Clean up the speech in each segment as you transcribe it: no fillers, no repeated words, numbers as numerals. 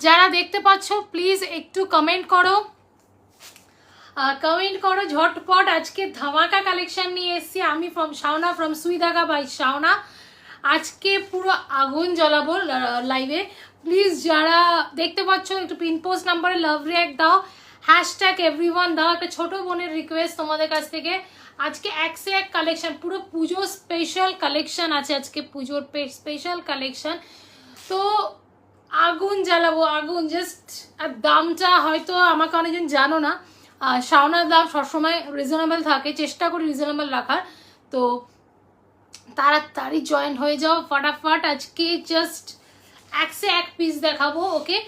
যারা দেখতে পাচ্ছ প্লিজ একটু কমেন্ট করো, ঝটপট। আজকে ধামাকা কালেকশন নিয়ে এসেছি আমি ফ্রম শাওনা, ফ্রম সুই ধাগা বাই শাওনা। আজকে পুরো আগুন জ্বালাবো লাইভে। প্লিজ যারা দেখতে পাচ্ছ একটু পিন পোস্ট নাম্বারে লাভ রিঅ্যাক্ট দাও, হ্যাশট্যাগ এভরিওয়ান দাও। একটা ছোট বোনের রিকোয়েস্ট তোমাদের কাছ থেকে, আজকে এক সে এক কালেকশন, পুরো পুজো স্পেশাল কালেকশন আছে আজকে, পুজোর স্পেশাল কালেকশন। তো আগুন জ্বালাবো, আগুন জাস্ট। আর দামটা হয়তো আমাকে অনেকজন জানো না, শাওনার দাম সবসময় রিজনেবল থাকে, চেষ্টা করি রিজনেবল রাখার। তো তাড়াতাড়ি জয়েন হয়ে যাও ফটাফট। আজকে জাস্ট এক সে এক পিস দেখাবো, ওকে।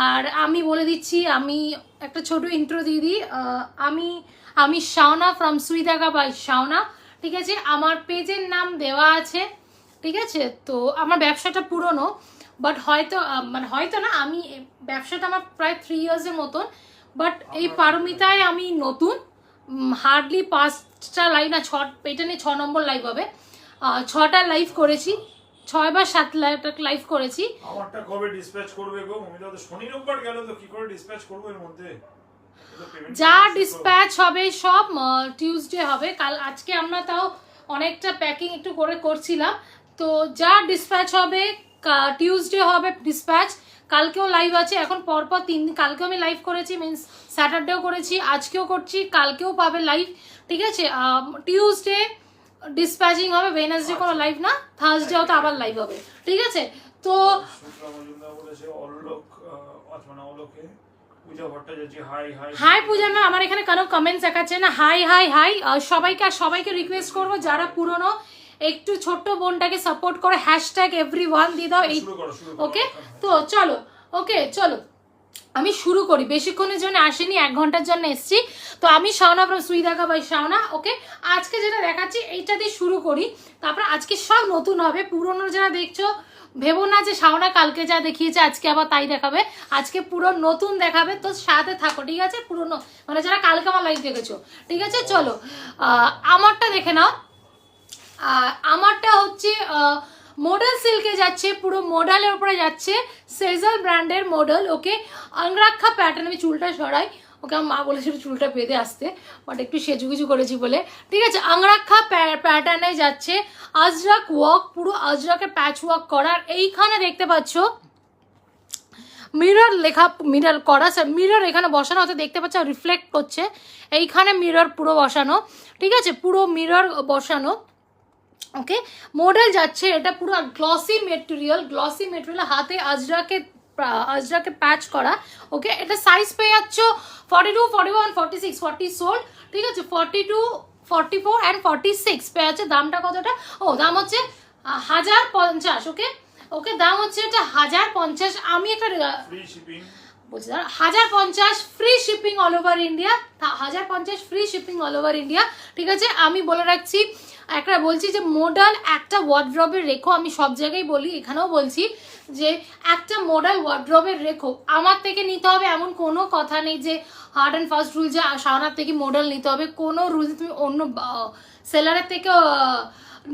আর আমি বলে দিচ্ছি, আমি একটা ছোট ইন্ট্রো দিয়ে দিই। আমি শাওনা ফ্রম সুই ধাগা বাই শাওনা, ঠিক আছে। আমার পেজের নাম দেওয়া আছে, ঠিক আছে। তো আমার ব্যবসাটা পুরনো, বাট হয়তো হয়তো না, আমি ব্যবসাটা আমার প্রায় 3 ইয়ার্সের মতন, বাট এই পারমিতায় আমি নতুন। হার্ডলি 5টা লাইভ না, এটা নিয়ে 6 নম্বর লাইভ হবে। 6টা লাইভ করেছি, 6 বা 7 লাইভ করেছি। আমারটা কবে ডিসপ্যাচ করবে গো মমিতা? তো শনি রোববার গেল, তো কি করে ডিসপ্যাচ করব এর মধ্যে? যা ডিসপ্যাচ হবে সব টিউসডে হবে। আজকে আমরা তাও অনেকটা প্যাকিং একটু করছিলাম, তো যা ডিসপ্যাচ হবে টিউসডে হবে ডিসপ্যাচ। কালকেও লাইভ আছে, এখন পরপর 3 দিন। কালকেও আমি লাইভ করেছি, মিনস স্যাটারডেও করেছি, আজকেও করছি, কালকেও পাবে লাইভ, ঠিক আছে। টিউসডে ডিসপ্যাচিং হবে, ওয়েডনেসডে কোনো লাইভ না, থার্সডেও তো আবার লাইভ হবে, ঠিক আছে। তো হাই পূজা ম্যাম, আমার এখানে কারো কমেন্টস দেখাচ্ছে না। হাই হাই হাই সবাইকে রিকোয়েস্ট করবো, যারা পুরনো একটু ছোট্ট বোনটাকে সাপোর্ট করে হ্যাশট্যাগ এভরিওয়ান দিয়ে দাও এই, ওকে। তো চলো, ওকে চলো আমি শুরু করি। বেশিক্ষণের জন্য আসেনি, 1 ঘন্টার জন্য এসছি। তো আমি শাওনা ফ্রম সুই ধাগা বাই শাওনা, ওকে। আজকে যেটা দেখাচ্ছি এইটা দিয়ে শুরু করি, তারপর আজকে সব নতুন হবে। পুরনো যারা দেখছো ভেবো না যে শাওনা কালকে যা দেখিয়েছে আজকে আবার তাই দেখাবে, আজকে পুরো নতুন দেখাবে। তো সাথে থাকো, ঠিক আছে। পুরনো মানে যারা কালকে আমার লাইভ দেখেছো, ঠিক আছে। চলো আমারটা দেখে নাও। আমারটা হচ্ছে মডেল সিল্কে যাচ্ছে, পুরো মডেলের উপরে যাচ্ছে, সেজাল ব্র্যান্ডের মডেল, ওকে। অঙ্গরাক্ষা প্যাটার্ন, আমি চুলটা সরাই, ওকে। আমার মা বলেছিল চুলটা বেঁধে আসতে, বাট একটু সেজুগুজু করেছি বলে, ঠিক আছে। অঙ্গরাক্ষা প্যাটার্নে যাচ্ছে, আজরাক ওয়ার্ক, পুরো আজরাকের প্যাচ ওয়ার্ক করার। এইখানে দেখতে পাচ্ছ মিরর লেখা, মিরর করা, মিরর এখানে বসানো, হয়তো দেখতে পাচ্ছ রিফ্লেক্ট করছে, এইখানে মিরর পুরো বসানো, ঠিক আছে। পুরো মিরর বসানো, ওকে। মডেল যাচ্ছে, এটা পুরো গ্লসি মেটেরিয়াল, হাতে আজরাকে প্যাচ করা, ওকে। এটা সাইজ পেয়ে যাচ্ছ 42, 41, 46, 40 সোল্ড, ঠিক আছে। 42, 44 অ্যান্ড 46 পেয়ে যাচ্ছে। দামটা কতটা? দাম হচ্ছে 1050, ওকে। ওকে, দাম হচ্ছে এটা 1050। আমি একটা বলছি 1050 free shipping all over India, 1050 free shipping all over India, ঠিক আছে। আমি বলে রাখছি, একটা বলছি যে মডেল একটা ওয়ার্ড্রবে রেখো, আমি সব জায়গায় বলি, এখানেও বলছি যে একটা মডেল ওয়ার্ড্রবে রেখো। আমার থেকে নিতে হবে এমন কোনো কথা নেই যে হার্ড অ্যান্ড ফাস্ট রুল যে শাওনার থেকে মডেল নিতে হবে, কোনো রুল তুমি অন্য সেলারের থেকে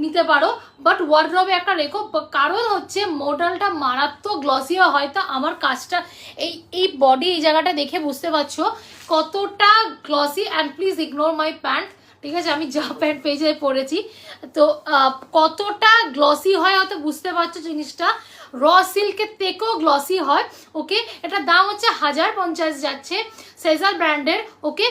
নিতে পারো, বাট ওয়ার্ড্রবে একটা রেখো। কারণ হচ্ছে মডেলটা মারাত্মক গ্লসি, হয়তো আমার কাজটা এই বডি এই জায়গাটা দেখে বুঝতে পারছো কতটা glossy. And please ignore my pant, ঠিক আছে। আমি যা প্যান্ট পেজে পরেছি, তো কতটা গ্লসি হয় হয়তো বুঝতে পারছো জিনিসটা, র সিল্কের থেকেও গ্লসি হয়, ওকে। এটার দাম হচ্ছে 1050 যাচ্ছে, সেজাল ব্র্যান্ডের, okay.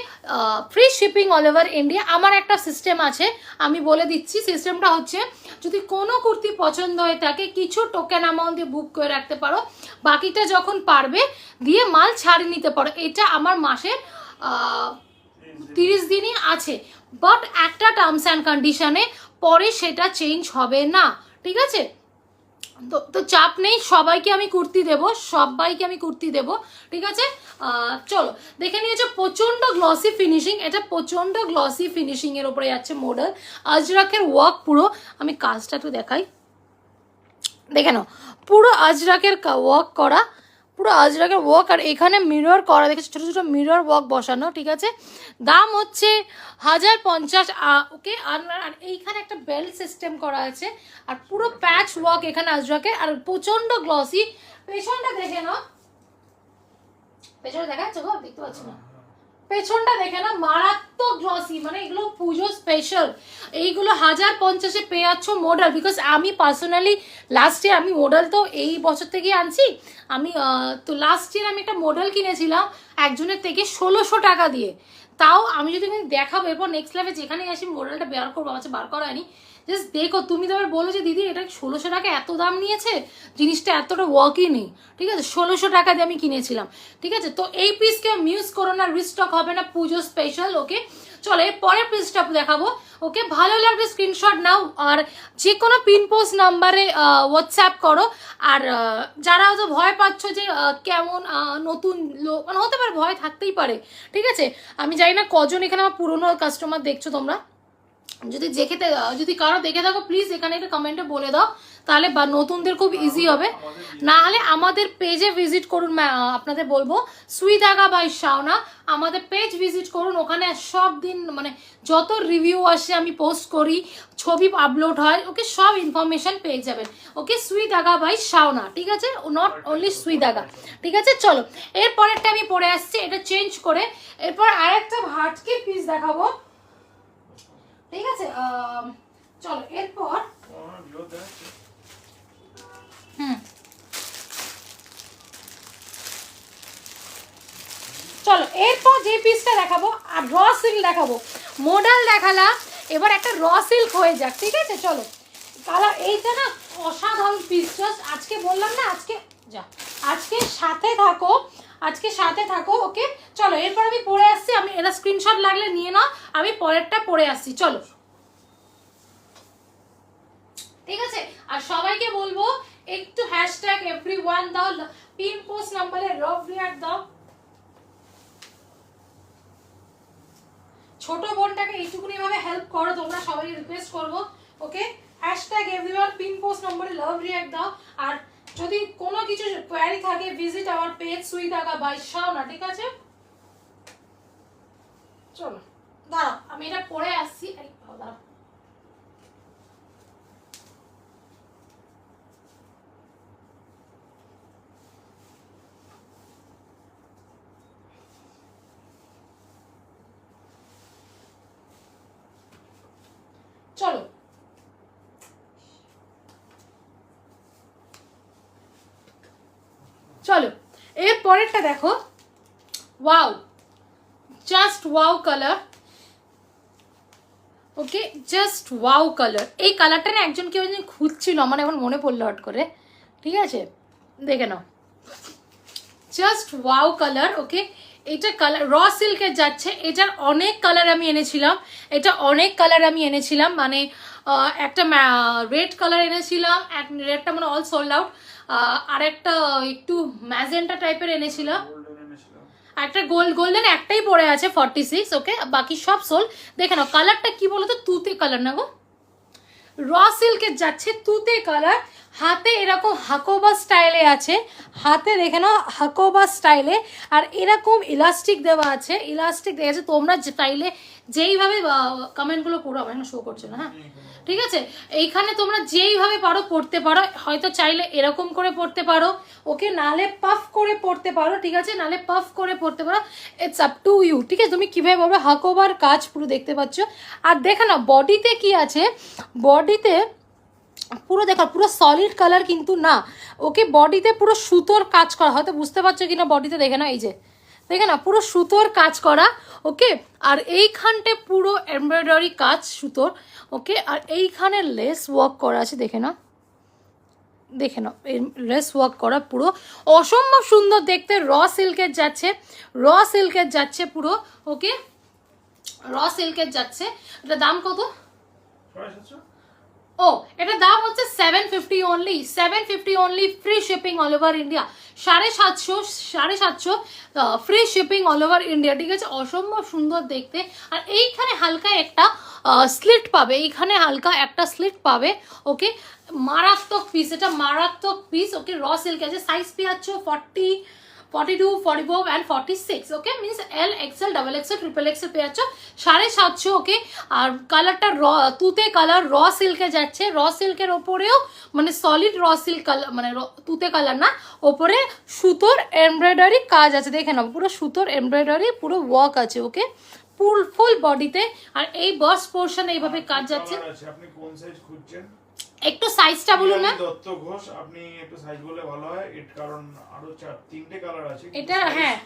Free shipping all over India. আমার একটা সিস্টেম আছে, আমি বলে দিচ্ছি। সিস্টেমটা হচ্ছে, যদি কোনো কুর্তি পছন্দ হয়ে থাকে, কিছু টোকেন অ্যামাউন্ট দিয়ে বুক করে রাখতে পারো, বাকিটা যখন পারবে দিয়ে মাল ছাড়িয়ে নিতে পারো। এটা আমার মাসে 30 দিনই আছে, বাট একটা টার্মস অ্যান্ড কন্ডিশনে, পরে সেটা চেঞ্জ হবে না, ঠিক আছে। তো চাপ নেই, সবাইকে আমি কুর্তি দেবো, ঠিক আছে। চলো দেখে নিয়েছো, প্রচণ্ড গ্লসি ফিনিশিং, এটা প্রচণ্ড গ্লসি ফিনিশিংয়ের ওপরে যাচ্ছে মডেল, আজরাকের ওয়ার্ক পুরো। আমি কাজটা একটু দেখাই, দেখে নাও, পুরো আজরাকের ওয়ার্ক করা, পুরো আজরাকের ওয়ার্ক, আর এখানে মিরর করা দেখেছো, ছোটো ছোটো মিরর ওয়ার্ক বসানো, ঠিক আছে। দাম হচ্ছে 1050। ওকে, আর এইখানে একটা বেল্ট সিস্টেম করা আছে, আর পুরো প্যাচ ওয়ার্ক এখানে আজরাকে, আর প্রচন্ড গ্লসি। পেছনটা দেখে নাও, পেছনে দেখা যাচ্ছে গো, দেখতে পাচ্ছি না, পেছনটা দেখে না, মারাত্মক গ্লসি, মানে এগুলো পুজো স্পেশাল। এইগুলো 1050-এ পেয়ে যাচ্ছ মডেল, বিকজ আমি পার্সোনালি লাস্ট ইয়ার, আমি মডেল তো এই বছর থেকে আনছি আমি, তো লাস্ট ইয়ার আমি একটা মডেল কিনেছিলাম একজনের থেকে 1600 টাকা দিয়ে। তাও আমি যদি দেখাবো এরপর নেক্সট লেভেল যেখানে আসি মডেলটা বের করবো, আমার কাছে বার করা হয়নি, জাস্ট দেখো। তুমি তো আবার বলো যে দিদি এটা 1600 টাকা এত দাম নিয়েছে, জিনিসটা এতটা ওয়ার্কই নেই, ঠিক আছে। 1600 টাকা দিয়ে আমি কিনেছিলাম, ঠিক আছে। তো এই পিস কেউ মিউজ করো না, রিস্টক হবে না, পুজো স্পেশাল। ওকে, চলো এর পরের পিসটা দেখাবো। ওকে, ভালো লাগলে স্ক্রিনশট নাও, আর যে কোনো পিন পোস্ট নাম্বারে হোয়াটসঅ্যাপ করো। আর যারা হয়তো ভয় পাচ্ছ যে কেমন নতুন লোক, মানে হতে পারে, ভয় থাকতেই পারে, ঠিক আছে। আমি জানি না কজন এখানে আমার পুরনো কাস্টমার দেখছো তোমরা, যদি কারো দেখে থাকো প্লিজ এখানে একটা কমেন্টে বলে দাও, তাহলে বা নতুনদের খুব ইজি হবে। না হলে আমাদের পেজে ভিজিট করুন, আপনাদের বলবো সুই ধাগা বাই শাওনা, আমাদের পেজ ভিজিট করুন, ওখানে সব দিন মানে যত রিভিউ আসে আমি পোস্ট করি, ছবি আপলোড হয়, ওকে, সব ইনফরমেশন পেয়ে যাবেন। ওকে, সুই ধাগা বাই শাওনা, ঠিক আছে, নট অনলি সুই ধাগা, ঠিক আছে। চলো এরপরেরটা আমি পরে আসছি, এটা চেঞ্জ করে এরপর আরেকটা ভাটকে পিস দেখাবো, ঠিক আছে। চলো এরপর চলো এরপর যে পিসটা দেখাবো, আর র সিল্ক দেখাবো। মডেল দেখালাম, এবার একটা র সিল্ক হয়ে যাক, ঠিক আছে। চলো কালার, এইটা না অসাধারণ পিস, জাস্ট আজকে বললাম না, আজকে সাথে থাকো, আজকে সাথে থাকো। ওকে, চলো এরপর আমি পরে আসছি, আমি এটা স্ক্রিনশট লাগলে নিয়ে নাও, আমি পরেরটা পরে আসছি, চলো, ঠিক আছে। আর সবাইকে বলবো একটু হ্যাশট্যাগ এভরিওয়ান দাও, পিন পোস্ট নাম্বারে রফ রিয়াক্ট দাও। ছোট বোনটাকে এইটুকুনি ভাবে হেল্প করো তোমরা, সবাই রিকোয়েস্ট করবো। ওকে, হ্যাশট্যাগ এভরিওয়ান, পিন পোস্ট নম্বরে লাভ রিয়াক্ট দাও। আর যদি কোনো কিছু কোয়ারি থাকে ভিজিট আওয়ার পেজ সুই ধাগা বাই শাওনা, ঠিক আছে। চলো দাঁড়াও, আমি এটা পরে আসছি, দাঁড়াও। চলো চলো এর পরেরটা দেখো, ওয়াও, জাস্ট ওয়াও কালার। ওকে, জাস্ট ওয়াও কালার। এই কালারটা না একজন কেউ খুঁজছিল, আমার এখন মনে পড়লো হট করে, ঠিক আছে, দেখে নাও, জাস্ট ওয়াও কালার। ওকে, এটা কালার র সিল্কের যাচ্ছে, এটার অনেক কালার আমি এনেছিলাম, মানে একটা রেড কালার এনেছিলাম, রেডটা মানে অল সোল্ড আউট, আর একটা একটু ম্যাজেন্টা টাইপের এনেছিলাম, একটা গোল্ডেন একটাই পড়ে আছে 46। ওকে, বাকি সব সোল। দেখে নাও কালারটা কি বলতো, তুতে কালার না গো, র সিল্কের যাচ্ছে তুতে কালার। হাতে এরকম হাকোবা স্টাইলে আছে, হাতে দেখে নাও হাকোবা স্টাইলে, আর এরকম ইলাস্টিক দেওয়া আছে, ইলাস্টিক দেওয়া আছে। তোমরা চাইলে যেইভাবে কমেন্টগুলো পড়ো, আমার এখানে শো করছে না, হ্যাঁ, ঠিক আছে। এইখানে তোমরা যেইভাবে পারো পড়তে পারো, হয়তো চাইলে এরকম করে পড়তে পারো, ওকে, নালে পাফ করে পড়তে পারো, ঠিক আছে, নালে পাফ করে পড়তে পারো, ইটস আপ টু ইউ, ঠিক আছে, তুমি কীভাবে পড়বে। হাকোবার কাজ পুরো দেখতে পাচ্ছ, আর দেখে না বডিতে কি আছে, বডিতে পুরো দেখো পুরো সলিড কালার কিন্তু না, ওকে, বডিতে পুরো সুতোর কাজ করা, হয়তো বুঝতে পারছো কিনা, বডিতে দেখে না, এই যে দেখে না পুরো সুতোর কাজ করা। ওকে, আর এইখানটা পুরো এমব্রয়ডারি কাজ সুতোর। ওকে, আর এইখানে লেস ওয়ার্ক করা আছে, দেখে না, লেস ওয়ার্ক করা, পুরো অসম্ভব সুন্দর দেখতে। র সিল্কের যাচ্ছে পুরো। ওকে, র সিল্কের যাচ্ছে। এটা দাম কত? ও এটা দাম হচ্ছে 750 only, 750 only, free shipping all over India. 750 free shipping all over India, ঠিক আছে। অসম্ভব সুন্দর দেখতে। আর এইখানে হালকা একটা স্লিট পাবে, এইখানে হালকা একটা স্লিট পাবে। ওকে, মারাত্মক পিস, এটা মারাত্মক পিস। ওকে, র সিল্ক আছে, সাইজ পেয়ে যাচ্ছ 40, 42, 44 and 46। Okay, means L, XL, double XL, triple XL পেয়ে যাচ্ছ 750। ওকে, আর কালারটা তুতে কালার, র সিল্কে যাচ্ছে। র সিল্কের ওপরেও মানে সলিড র সিল্ক কালার, মানে তুতে কালার না, ওপরে সুতোর এমব্রয়ডারি কাজ আছে, দেখে নাও পুরো সুতোর এমব্রয়ডারি, পুরো ওয়ার্ক আছে। ওকে, ফুল বডিতে। আর এই বাস্ট পোর্শন এইভাবে কাজ যাচ্ছে। আপনি কোন সাইজ খুঁজছেন? একটু সাইজটা বলুন না। দত্ত ঘোষ, আপনি একটু সাইজ বলে ভালো হয়, এর কারণ আরো 3টে কালার আছে এটা। হ্যাঁ,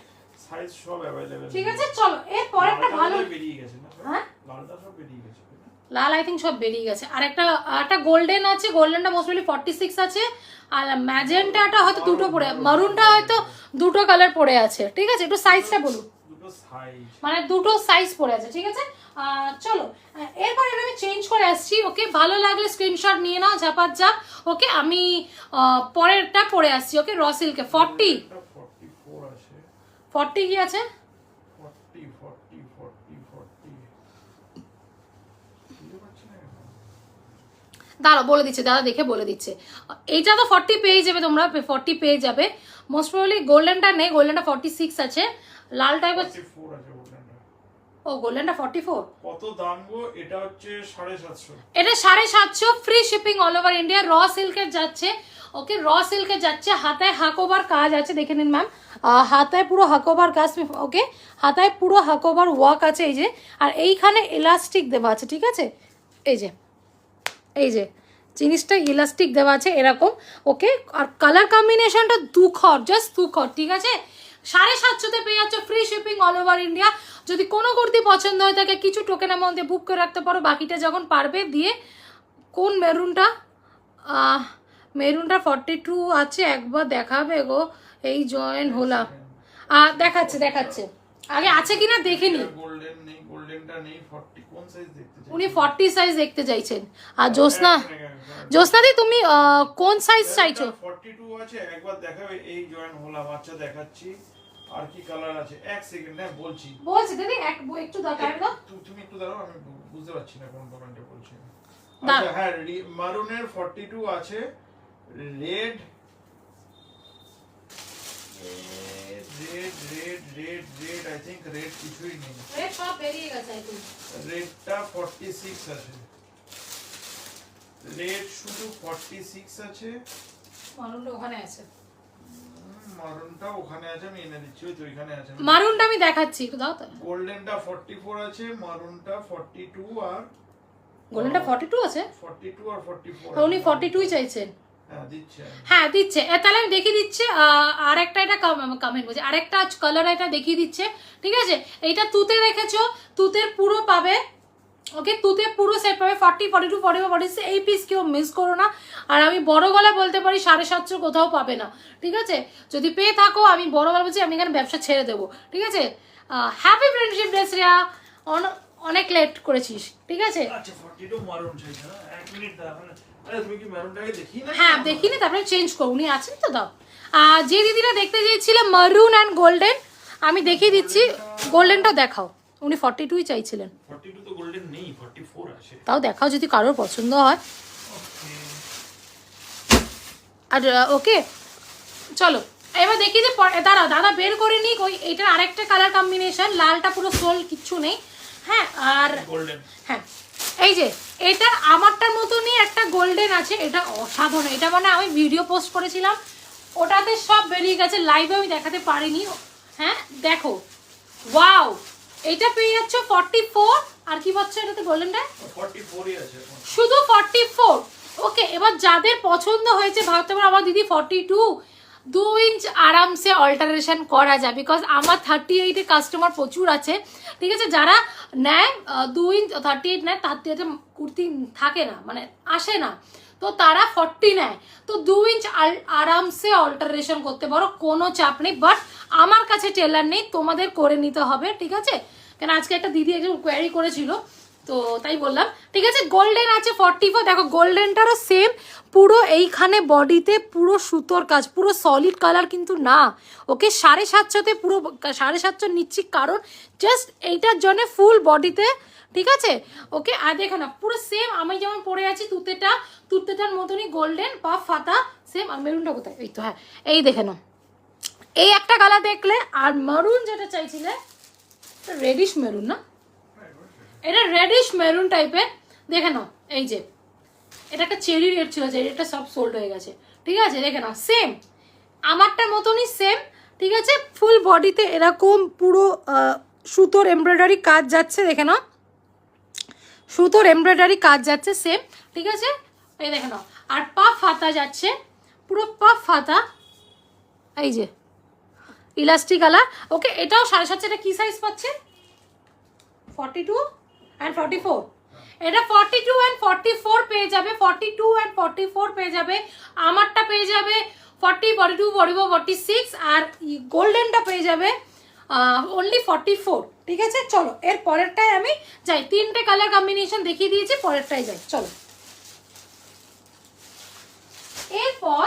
সাইজ সব अवेलेबल। ঠিক আছে, চলো এরপর একটা ভালো বেরিয়ে গেছে না? হ্যাঁ, লালটা সব বেরিয়ে গেছে। লাল আই থিঙ্ক সব বেরিয়ে গেছে। আর একটা গোল্ডেন আছে, গোল্ডেনটা মোস্টলি 46 আছে। আর ম্যাজেন্টাটা হয়তো দুটো পড়ে, মারুনটা হয়তো দুটো কালার পড়ে আছে, ঠিক আছে। একটু সাইজটা বলুন। দুটো সাইজ, মানে দুটো সাইজ পড়ে আছে, ঠিক আছে। চলো এরপর এটা আমি চেঞ্জ করে আসছি। ওকে, ভালো লাগলে স্ক্রিনশট নিয়ে নাও, ঝাপাত যা। ওকে, আমি পরেরটা পরে আসছি। ওকে, র সিল্কে 40 আছে, 40 কি আছে? 40 দাঁড়াও বলে দিচ্ছে, দাদা দেখে বলে দিচ্ছে। এইটা তো 40 পেয়ে যাবে, তোমরা 40 পেয়ে যাবে। মোস্ট প্রবাবলি গোল্ডেনটা নেই, গোল্ডেনটা 46 আছে। লালটা এবার 44 আছে গোল্ডেনটা। ও, গোল্ডেনটা 44। কত দাম গো? এটা হচ্ছে 750। এটা 750, free shipping all over India. র সিল্কের যাচ্ছে। ওকে, র সিল্কে যাচ্ছে, হাতায় হাকোবার কাজ আছে, দেখে নিন ম্যাম। হাতায় পুরো হাকোবার কাজ। ওকে, হাতায় পুরো হাকোবার ওয়ার্ক আছে, এই যে। আর এইখানে ইলাস্টিক দেওয়া আছে, ঠিক আছে। এই যে জিনিসটা ইলাস্টিক দেওয়া আছে এরকম। ওকে, আর কালার কম্বিনেশনটা দুখর, জাস্ট দুখর, ঠিক আছে। 750 পেয়ে যাচ্ছ, free shipping all over India. যদি কোনো কুর্তি পছন্দ হয়ে থাকে, কিছু টোকেন অ্যামাউন্টে বুক করে রাখতে পারো, বাকিটা যখন পারবে দিয়ে। কোন মেরুনটা? মেরুনটা 42 আছে, একবার দেখাবে গো। এই জয়েন হলাম, দেখাচ্ছে। আগে আছে কিনা দেখে নি। গোল্ডেন নেই, গোল্ডেনটা নেই। 40 কোন সাইজ দেখতে চাই? উনি 40 সাইজ দেখতে চাইছেন। আর জ্যোৎস্নাদি তুমি কোন সাইজ চাইছো? 42 আছে, একবার দেখাবে। এই জয়েন হলাম, আচ্ছা দেখাচ্ছি। আর কি কালার আছে? এক সেকেন্ড, হ্যাঁ বলছি দিদি, একটু দেখাই দাও। তুমি একটু দাঁড়াও, আমি বুঝতে পারছি না কোন কমেন্টে বলছি। দাঁড়াও। আচ্ছা হ্যাঁ, মারুনের 42 আছে। রেড আই থিংক রেড কিছুই নেই। রেড সব বেরিয়ে গেছে আই থিংক। রেডটা 46 আছে। রেড শুধু 46 আছে। মারুনটা ওখানে আছে। মারুনটা ওখানে আছে, আমি এনে দিচ্ছি। ওই তো এখানে আছে। মারুনটা আমি দেখাচ্ছি, একটু দাও তো। গোল্ডেনটা 44 আছে, মারুনটা 42 আর গোল্ডেনটা 42 আছে। 42 আর 44। উনি 42ই চাইছেন। হ্যাঁ দিচ্ছে। তাহলে আমি দেখিয়ে দিচ্ছি। আর একটা এটা কমেন্ট বলছে, আরেকটা কালার এটা দেখিয়ে দিচ্ছে, ঠিক আছে। এইটা তুতে রেখেছো, তুতের পুরো পাবে। ওকে, তুতে পুরো সেট পাবে। 40, 42, 44, 46 এই পিস কেউ মিস করো না। আর আমি বড় গলা বলতে পারি 750 কোথাও পাবে না, ঠিক আছে। যদি পেয়ে থাকো, আমি বড় গলা বলছি, আমি এখানে ব্যবসা ছেড়ে দেবো, ঠিক আছে। হ্যাপি ফ্রেন্ডশিপ ডে শ্রেয়া, অনেক লেট করেছিস, ঠিক আছে। আচ্ছা 42 মারুন চাইছে না? এক মিনিট দাঁড়াও। আরে তুমি কি মারুনটাকে দেখি না? হ্যাঁ দেখিনি, তারপরে চেঞ্জ করো। উনি আছেন তো, দাও। যে দিদিরা দেখতে চেয়েছিলেন মারুন অ্যান্ড গোল্ডেন, আমি দেখিয়ে দিচ্ছি। গোল্ডেনটা দেখাও। উনি 42ই চাইছিলেন। 42 তো গোল্ডেন নেই, 44 আছে। তাও দেখাও যদি কারোর পছন্দ হয়। আর ওকে, চলো এবার দেখি যে দাঁড়াও, দাদা বের করে নিক। ওই এটার আরেকটা কালার কম্বিনেশন, লালটা পুরো সোল, কিচ্ছু নেই। হ্যাঁ, আর গোল্ডেন। হ্যাঁ, এই যে এটার আমারটার মতনই একটা গোল্ডেন আছে। এটা অসাধারণ। এটা মানে আমি ভিডিও পোস্ট করেছিলাম, ওটাতে সব বেরিয়ে গেছে, লাইভে আমি দেখাতে পারিনি। হ্যাঁ দেখো, ওয়াও, এটা পেয়ে যাচ্ছ 44। আর কি পাচ্ছ এটাতে গোল্ডেনটা? 44ই আছে শুধু 44। ওকে, এবার যাদের পছন্দ হয়েছে ভাবতে পারো আমার দিদি 42 2 ইঞ্চ আরামসে অল্টারেশন করা যায়, বিকজ আমার 38 এর কাস্টমার প্রচুর আছে, ঠিক আছে। যারা নেয় 2 ইঞ্চ 38 নেয়, তার থেকে কুর্তি থাকে না, মানে আসে না, তো তারা 40 নেয়। তো 2 ইঞ্চ আরামসে অল্টারেশন করতে পারো, কোনো চাপ নেই। বাট আমার কাছে টেলার নেই, তোমাদের করে নিতে হবে, ঠিক আছে। কেন আজকে একটা দিদি একজন কোয়ারি করেছিল তো তাই বললাম। ঠিক আছে, গোল্ডেন আছে 44। দেখো গোল্ডেনটারও সেম, পুরো এইখানে বডিতে পুরো সুতোর কাজ, পুরো সলিড কালার কিন্তু না। ওকে 750-তে পুরো 750 নিচ্ছি, কারণ জাস্ট এইটার জন্য ফুল বডিতে। ঠিক আছে, ওকে। আর দেখো না পুরো সেম আমি যেমন পরে আছি তুতেটার মতনই গোল্ডেন পাফ ফাতা সেম। আর মেরুনটা কোথায়? এই তো, হ্যাঁ এই দেখে নাও, এই একটা কালার দেখলে। আর মারুন যেটা চাইছিলে, রেডিশ মেরুন না, এটা রেডিশ মেরুন টাইপের, দেখে নাও। এই যে এটা একটা চেরি রেড ছিল, যে রেডটা সব সোল্ড হয়ে গেছে। ঠিক আছে, দেখে নাও সেম আমারটার মতনই সেম। ঠিক আছে, ফুল বডিতে এরকম পুরো সুতোর এমব্রয়ডারি কাজ যাচ্ছে, দেখে নাও সুতোর এমব্রয়ডারি কাজ যাচ্ছে সেম। ঠিক আছে, এই দেখে নাও। আর পাফ হাতা যাচ্ছে, পুরো পাফ হাতা, এই যে ইলাস্টিক কালার। ওকে, এটাও 750। এটা কি সাইজ পাচ্ছে? 42 and 44। এটা 42 and 44 পেয়ে যাবে, 42 and 44 পেয়ে যাবে। আমারটা পেয়ে যাবে 40, 42, 44, 46। আর গোল্ডেনটা পেয়ে যাবে অনলি 44। ঠিক আছে, চলো এর পরেরটাই আমি যাই। 3টে কালার কম্বিনেশন দেখিয়ে দিয়েছি, পরেরটাই যাই চলো। এরপর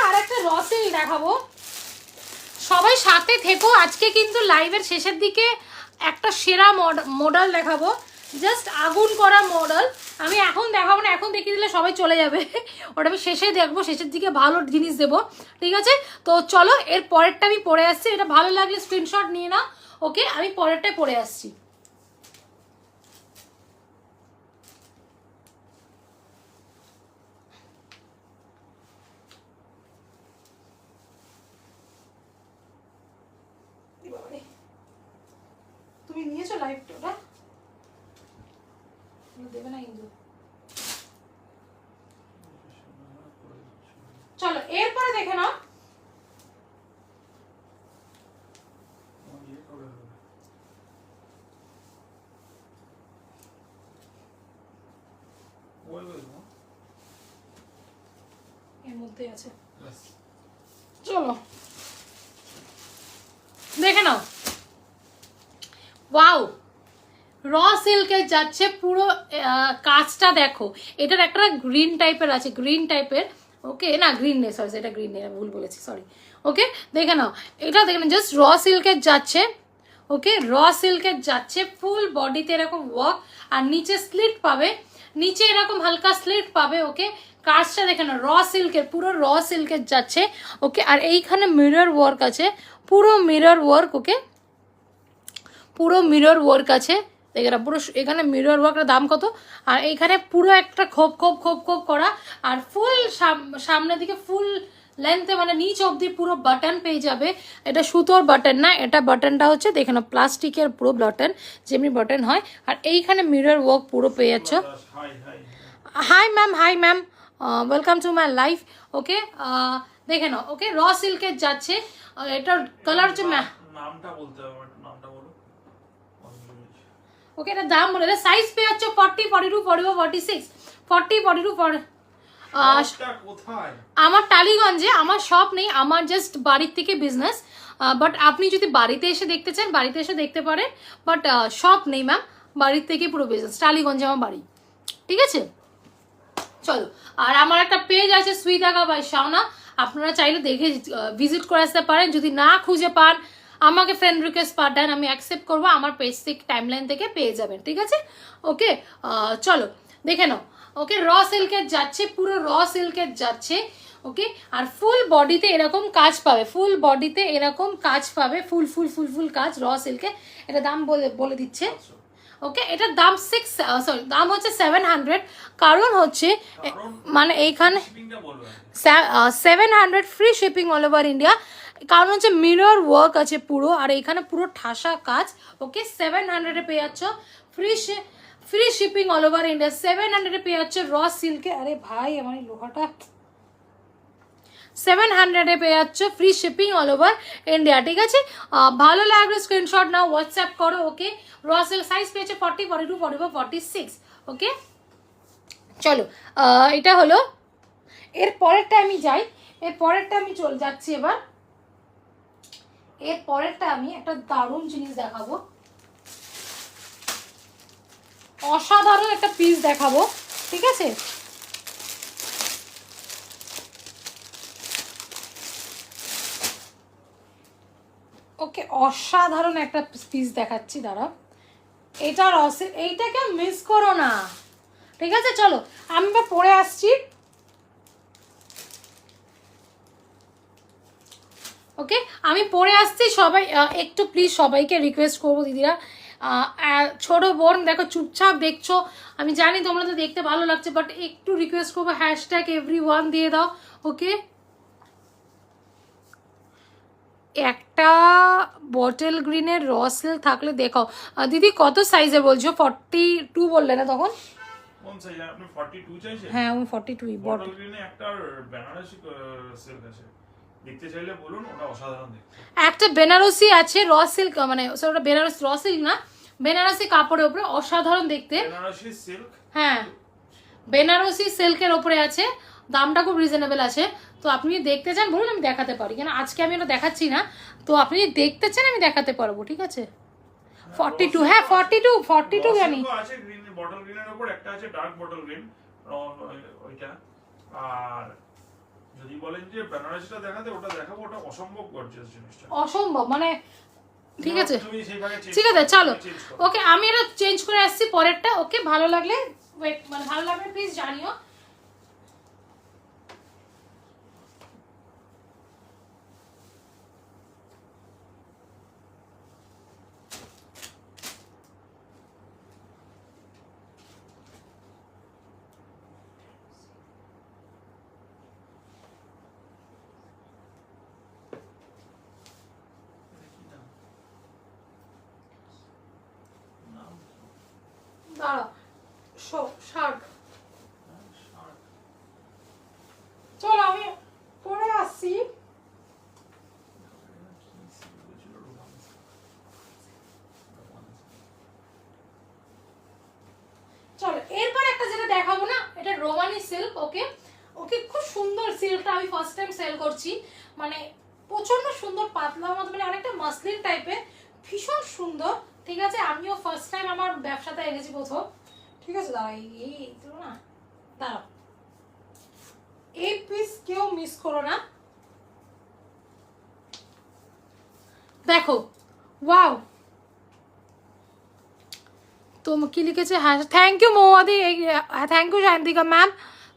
আরেকটা র সিল্ক দেখাবো, সবাই সাথে থেকো। আজকে কিন্তু লাইভের শেষের দিকে একটা সেরা মডেল দেখাবো, জাস্ট আগুন করা মডেল। আমি এখন দেখাবো না, এখন দেখিয়ে দিলে সবাই চলে যাবে, ওটা আমি শেষে দেখবো, শেষের দিকে ভালো জিনিস দেবো। ঠিক আছে, তো চলো এর পরেরটা আমি পরে আসছি। এটা ভালো লাগলে স্ক্রিনশট নিয়ে নাও। ওকে, আমি পরেরটাই পরে আসছি। তুমি নিয়েছো লাইভটা? ওটা দেবে না কিন্তু। চলো এরপরে দেখে নাও, এর মধ্যে আছে। চলো দেখে নাও, ওয়াও র সিল্কের যাচ্ছে পুরো কাজটা দেখো। এটার একটা গ্রিন টাইপের আছে, গ্রিন টাইপের। ওকে না, গ্রিন নেই, সরি এটা গ্রিন নেই, ভুল বলেছি, সরি। ওকে, দেখে নাও, এটা দেখে নাও, জাস্ট র সিল্কের যাচ্ছে। ওকে, র সিল্কের যাচ্ছে, ফুল বডিতে এরকম ওয়ার্ক, আর নিচে স্লিট পাবে, নিচে এরকম হালকা স্লিট পাবে। ওকে, কাজটা দেখে নাও, র সিল্কের, পুরো র সিল্কের যাচ্ছে। ওকে, আর এইখানে মিরর ওয়ার্ক আছে, পুরো মিরর ওয়ার্ক। ওকে, পুরো মিরর ওয়ার্ক আছে, দেখে না পুরো। এখানে মিরর ওয়ার্কের দাম কত? আর এইখানে পুরো একটা খোপ খোপ খোপ খোপ করা, আর ফুল সামনের দিকে ফুল লেন্থে, মানে নিচ অবধি পুরো বাটন পেয়ে যাবে। এটা সুতোর বাটন না, এটা বাটনটা হচ্ছে দেখে না প্লাস্টিকের পুরো বাটন, যেমনি বাটন হয়। আর এইখানে মিরর ওয়ার্ক পুরো পেয়ে যাচ্ছ। Hi ma'am, hi ma'am, welcome to my life. Okay, দেখে নাও। ওকে, র সিল্কের যাচ্ছে, এটার কালার হচ্ছে নামটা বলতে হবে, নামটা বলো। ওকে, এটা দাম বলে, সাইজ পেয়ে যাচ্ছে 40, 42, 44, 46, 40, 42, 40। আমার টালিগঞ্জে, আমার শপ নেই, আমার জাস্ট বাড়ির থেকে বিজনেস। বাট আপনি যদি বাড়িতে এসে দেখতে চান, বাড়িতে এসে দেখতে পারেন, বাট শপ নেই ম্যাম, বাড়ির থেকে পুরো বিজনেস। টালিগঞ্জে আমার বাড়ি। ঠিক আছে, চলো। আর আমার একটা পেজ আছে সুইদাগা বাই শাওনা, আপনারা চাইলে দেখে ভিজিট করে আসতে পারেন। যদি না খুঁজে পান, আমাকে ফ্রেন্ড রিকোয়েস্ট পাঠান, আমি অ্যাকসেপ্ট করবো, আমার পেজ থেকে টাইমলাইন থেকে পেয়ে যাবেন। ঠিক আছে, ওকে, চলো দেখে নাও। ওকে, র সিল্কের যাচ্ছে, পুরো র সিল্কের যাচ্ছে। ওকে, আর ফুল বডিতে এরকম কাজ পাবে, ফুল বডিতে এরকম কাজ পাবে, ফুল ফুল ফুল ফুল কাজ র সিল্কে। এটা দাম বলে দিচ্ছে। ওকে, এটার দাম দাম হচ্ছে 700, কারণ হচ্ছে মানে এইখানে 700 free shipping all over India, কারণ হচ্ছে মিরর ওয়ার্ক আছে পুরো, আর এইখানে পুরো ঠাসা কাজ। ওকে, 700-এ পেয়ে যাচ্ছ free shipping all over India. 700-এ পেয়ে যাচ্ছ র সিল্কে। আরে ভাই, আমার এই লোহাটা 700-এ পেয়ে যাচ্ছ free shipping all over India. ঠিক আছে, ভালো লাগলে স্ক্রিনশট নাও, হোয়াটসঅ্যাপ করো। ওকে, র সিল্ক সাইজ পেয়েছে 40, 42, 44, 46। ওকে, চলো এটা হলো, এর পরেরটা আমি যাই, এর পরেরটা আমি যাচ্ছি এবার। এর পরেরটা আমি একটা দারুণ জিনিস দেখাবো, অসাধারণ একটা পিস দেখাবো, ঠিক আছে? ওকে, অসাধারণ একটা পিস দেখাচ্ছি, দাঁড়া। এটা রসের, এইটাকে মিস করো না, ঠিক আছে? চলো আমি এবার পরে আসছি। ওকে, আমি পরে আসছি। সবাই একটু প্লিজ সবাইকে রিকোয়েস্ট করবো দিদিরা, ছোট বোন দেখো চুপচাপ দেখছো, আমি জানি তোমরা তো দেখতে ভালো লাগছে, বাট একটু রিকোয়েস্ট করবো হ্যাশট্যাগ এভরিওয়ান দিয়ে দাও। ওকে, একটা বটল গ্রিনের র সিল্ক থাকলে দেখাও। দিদি কত সাইজে বলছো? 42 বললে না তখন? কোন সাইজ আপনি 42 চাইছেন? হ্যাঁ আমি 42 বটল গ্রিনে একটা বেনারসি সিল্ক আছে, দেখতে চাইলে বলুন, ওটা অসাধারণ দেখতে। একটা বেনারসি আছে র সিল্ক, মানে ওটা বেনারসি র সিল্ক না, বেনারসি কাপড়ের উপরে অসাধারণ দেখতে। বেনারসি সিল্ক, হ্যাঁ বেনারসি সিল্কের উপরে আছে, দামটা খুব রিজনেবল আছে। তো আপনি দেখতে চান বলুন, আমি দেখাতে পারি, কেন আজকে আমি ওটা দেখাচ্ছি না, তো আপনি দেখতে চান আমি দেখাতে পারবো, ঠিক আছে? 42, হ্যাঁ 42 জানি। আছে গ্রিন, বটল গ্রিনের উপর একটা আছে ডার্ক বটল গ্রিন, ওইটা। আর যদি বলেন যে বেনারসিটা দেখাতে, ওটা দেখাবো, ওটা অসম্ভব গর্জিয়াস জিনিসটা, অসম্ভব মানে, ঠিক আছে ঠিক আছে চলো। ওকে আমি এটা চেঞ্জ করে আসছি পরেরটা। ওকে, ভালো লাগলে ওয়েট, মানে ভালো লাগলে প্লিজ জানিও। দাঁড়া, শার্ট, চলো আমি পরে আসছি। চলো এরপর একটা যেটা দেখাবো না, এটা রোমানি সিল্ক। ওকে ওকে, খুব সুন্দর সিল্কটা, আমি ফার্স্ট টাইম সেল করছি, মানে প্রচন্ড সুন্দর, পাতলা মতো, মানে অনেকটা মাসলিন টাইপের, ভীষণ সুন্দর, ঠিক আছে? আমিও ফার্স্ট টাইম আমার ব্যবসাতে এনেছি প্রথম, ঠিক আছে? দাঁড়া এই না, দাঁড়াও, এই পিস কেউ মিস করো না, দেখো ওয়াও। তো কি লিখেছে? হ্যাঁ থ্যাংক ইউ মৌয়াদি, থ্যাংক ইউ শান্তিকা ম্যাম,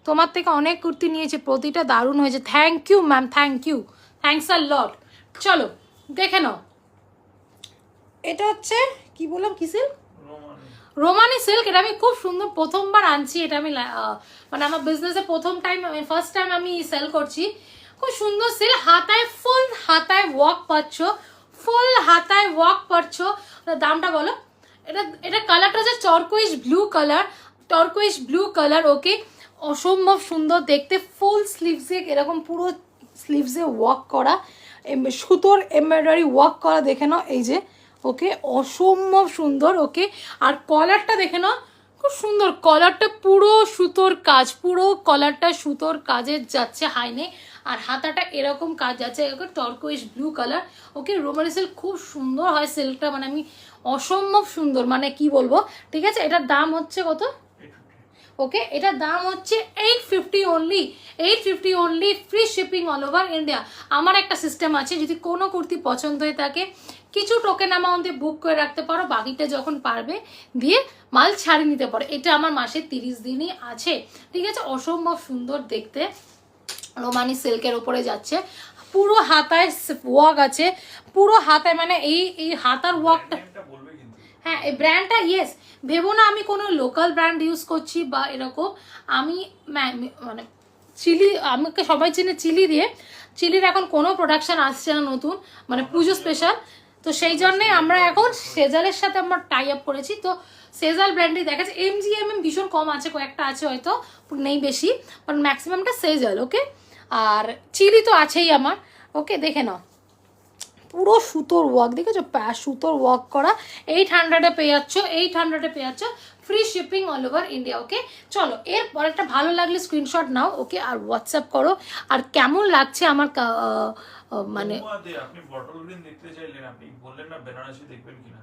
তোমার থেকে অনেক কুর্তি নিয়েছি, প্রতিটা দারুণ হয়েছে। Thank you ma'am, thank you, thanks a lot. চলো দেখে নাও, এটা হচ্ছে কি বললাম, কি সিল্ক? রোমানি সিল্ক। এটা আমি খুব সুন্দর, প্রথমবার আনছি এটা আমি, মানে আমার বিজনেসে প্রথম টাইম, আমি ফার্স্ট টাইম আমি সেল করছি। খুব সুন্দর সিল্ক, হাতায় ফুল হাতায় ওয়ার্ক পাচ্ছ, ফুল হাতায় ওয়ার্ক পাচ্ছ। দামটা বলো? এটা কালারটা হচ্ছে টর্কোইশ ব্লু কালার, টর্কোইশ ব্লু কালার। ওকে, অসম্ভব সুন্দর দেখতে, ফুল স্লিভসে এরকম পুরো স্লিভসে ওয়ার্ক করা, সুতোর এমব্রয়ডারি ওয়ার্ক করা, দেখে নাও এই যে। ওকে, অসম্ভব সুন্দর। ওকে, আর কলারটা দেখে নাও, খুব সুন্দর কলারটা, পুরো সুতোর কাজ, পুরো কলারটা সুতোর কাজের যাচ্ছে হাইনে, আর হাতাটা এরকম কাজ যাচ্ছে, টর্কোইশ ব্লু কালার। ওকে, রোমানি সিল্ক খুব সুন্দর হয় সিল্কটা, মানে আমি অসম্ভব সুন্দর, মানে কি বলবো, ঠিক আছে? এটার দাম হচ্ছে কত? ওকে, এটার দাম হচ্ছে 850 only, 850 only, free shipping all over India. আমার একটা সিস্টেম আছে, যদি কোনো কুর্তি পছন্দ হয়ে থাকে কিছু টোকেন অ্যামাউন্টে বুক করে রাখতে পারো, বাকিটা যখন পারবে দিয়ে মাল ছাড়িয়ে নিতে পারো। এটা আমার মাসে 30 দিনই আছে, ঠিক আছে? অসম্ভব সুন্দর দেখতে, রোমানি সিল্কের উপরে যাচ্ছে, পুরো হাতায় ওয়ার্ক আছে, পুরো হাতায়, মানে এই হাতার ওয়ার্কটা, হ্যাঁ এই ব্র্যান্ডটা, ইয়েস, ভেবো না আমি কোনো লোকাল ব্র্যান্ড ইউজ করছি বা এরকম। আমি মানে চিলি, আমাকে সবাই চেনে চিলি দিয়ে, চিলির এখন কোনো প্রোডাকশন আসছে না নতুন, মানে পুজো স্পেশাল, তো সেই জন্যে আমরা এখন সেজালের সাথে আমরা টাই আপ করেছি। তো সেজাল ব্র্যান্ডই দেখাচ্ছে, MGMM ভীষণ কম আছে, কয়েকটা আছে হয়তো, নেই বেশি, বাট ম্যাক্সিমামটা সেজাল। ওকে, আর চিলি তো আছেই আমার। ওকে, দেখে নাও পুরো সুতোর ওয়ার্ক, দেখেছো? সুতোর ওয়ার্ক করা, 800-এ পেয়ে যাচ্ছ, 800-এ পেয়ে যাচ্ছ, free shipping all over India. Okay, চলো এরপর একটা ভালো লাগলে স্ক্রিনশট নাও, ওকে, আর হোয়াটসঅ্যাপ করো। আর কেমন লাগছে আমার মানে আপনি বটল গ্রিন দেখতে চাইলেন, আপনি বললেন না বেনারসি দেখবেন কিনা,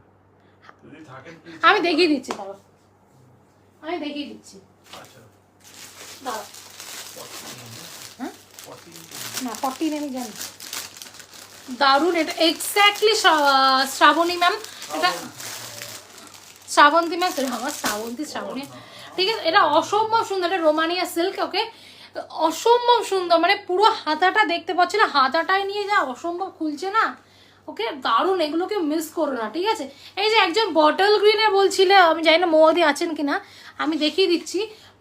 যদি থাকেন আমি দেখিয়ে দিচ্ছি, দাঁড়াও আমি দেখিয়ে দিচ্ছি, আচ্ছা দাঁড়াও। 14 হ্যাঁ 14 না 14 আমি জানি। দারুণ, এটা এক্স্যাক্টলি শ্রাবণী ম্যাম, এটা শ্রাবন্তী ম্যাম, আমার শ্রাবণী, ঠিক আছে। এটা অসম্ভব সুন্দর, এটা রোমানিয়া সিল্ক। ওকে, অসম্ভব সুন্দর, মানে পুরো হাতাটা দেখতে পাচ্ছি না, হাতাটাই নিয়ে যা অসম্ভব খুলছে না। ওকে, দারুণ, এগুলোকে মিস করো না, ঠিক আছে। এই যে একজন বটল গ্রিনে বলছিলে, আমি জানি না মৌদি আছেন কিনা, আমি দেখিয়ে দিচ্ছি।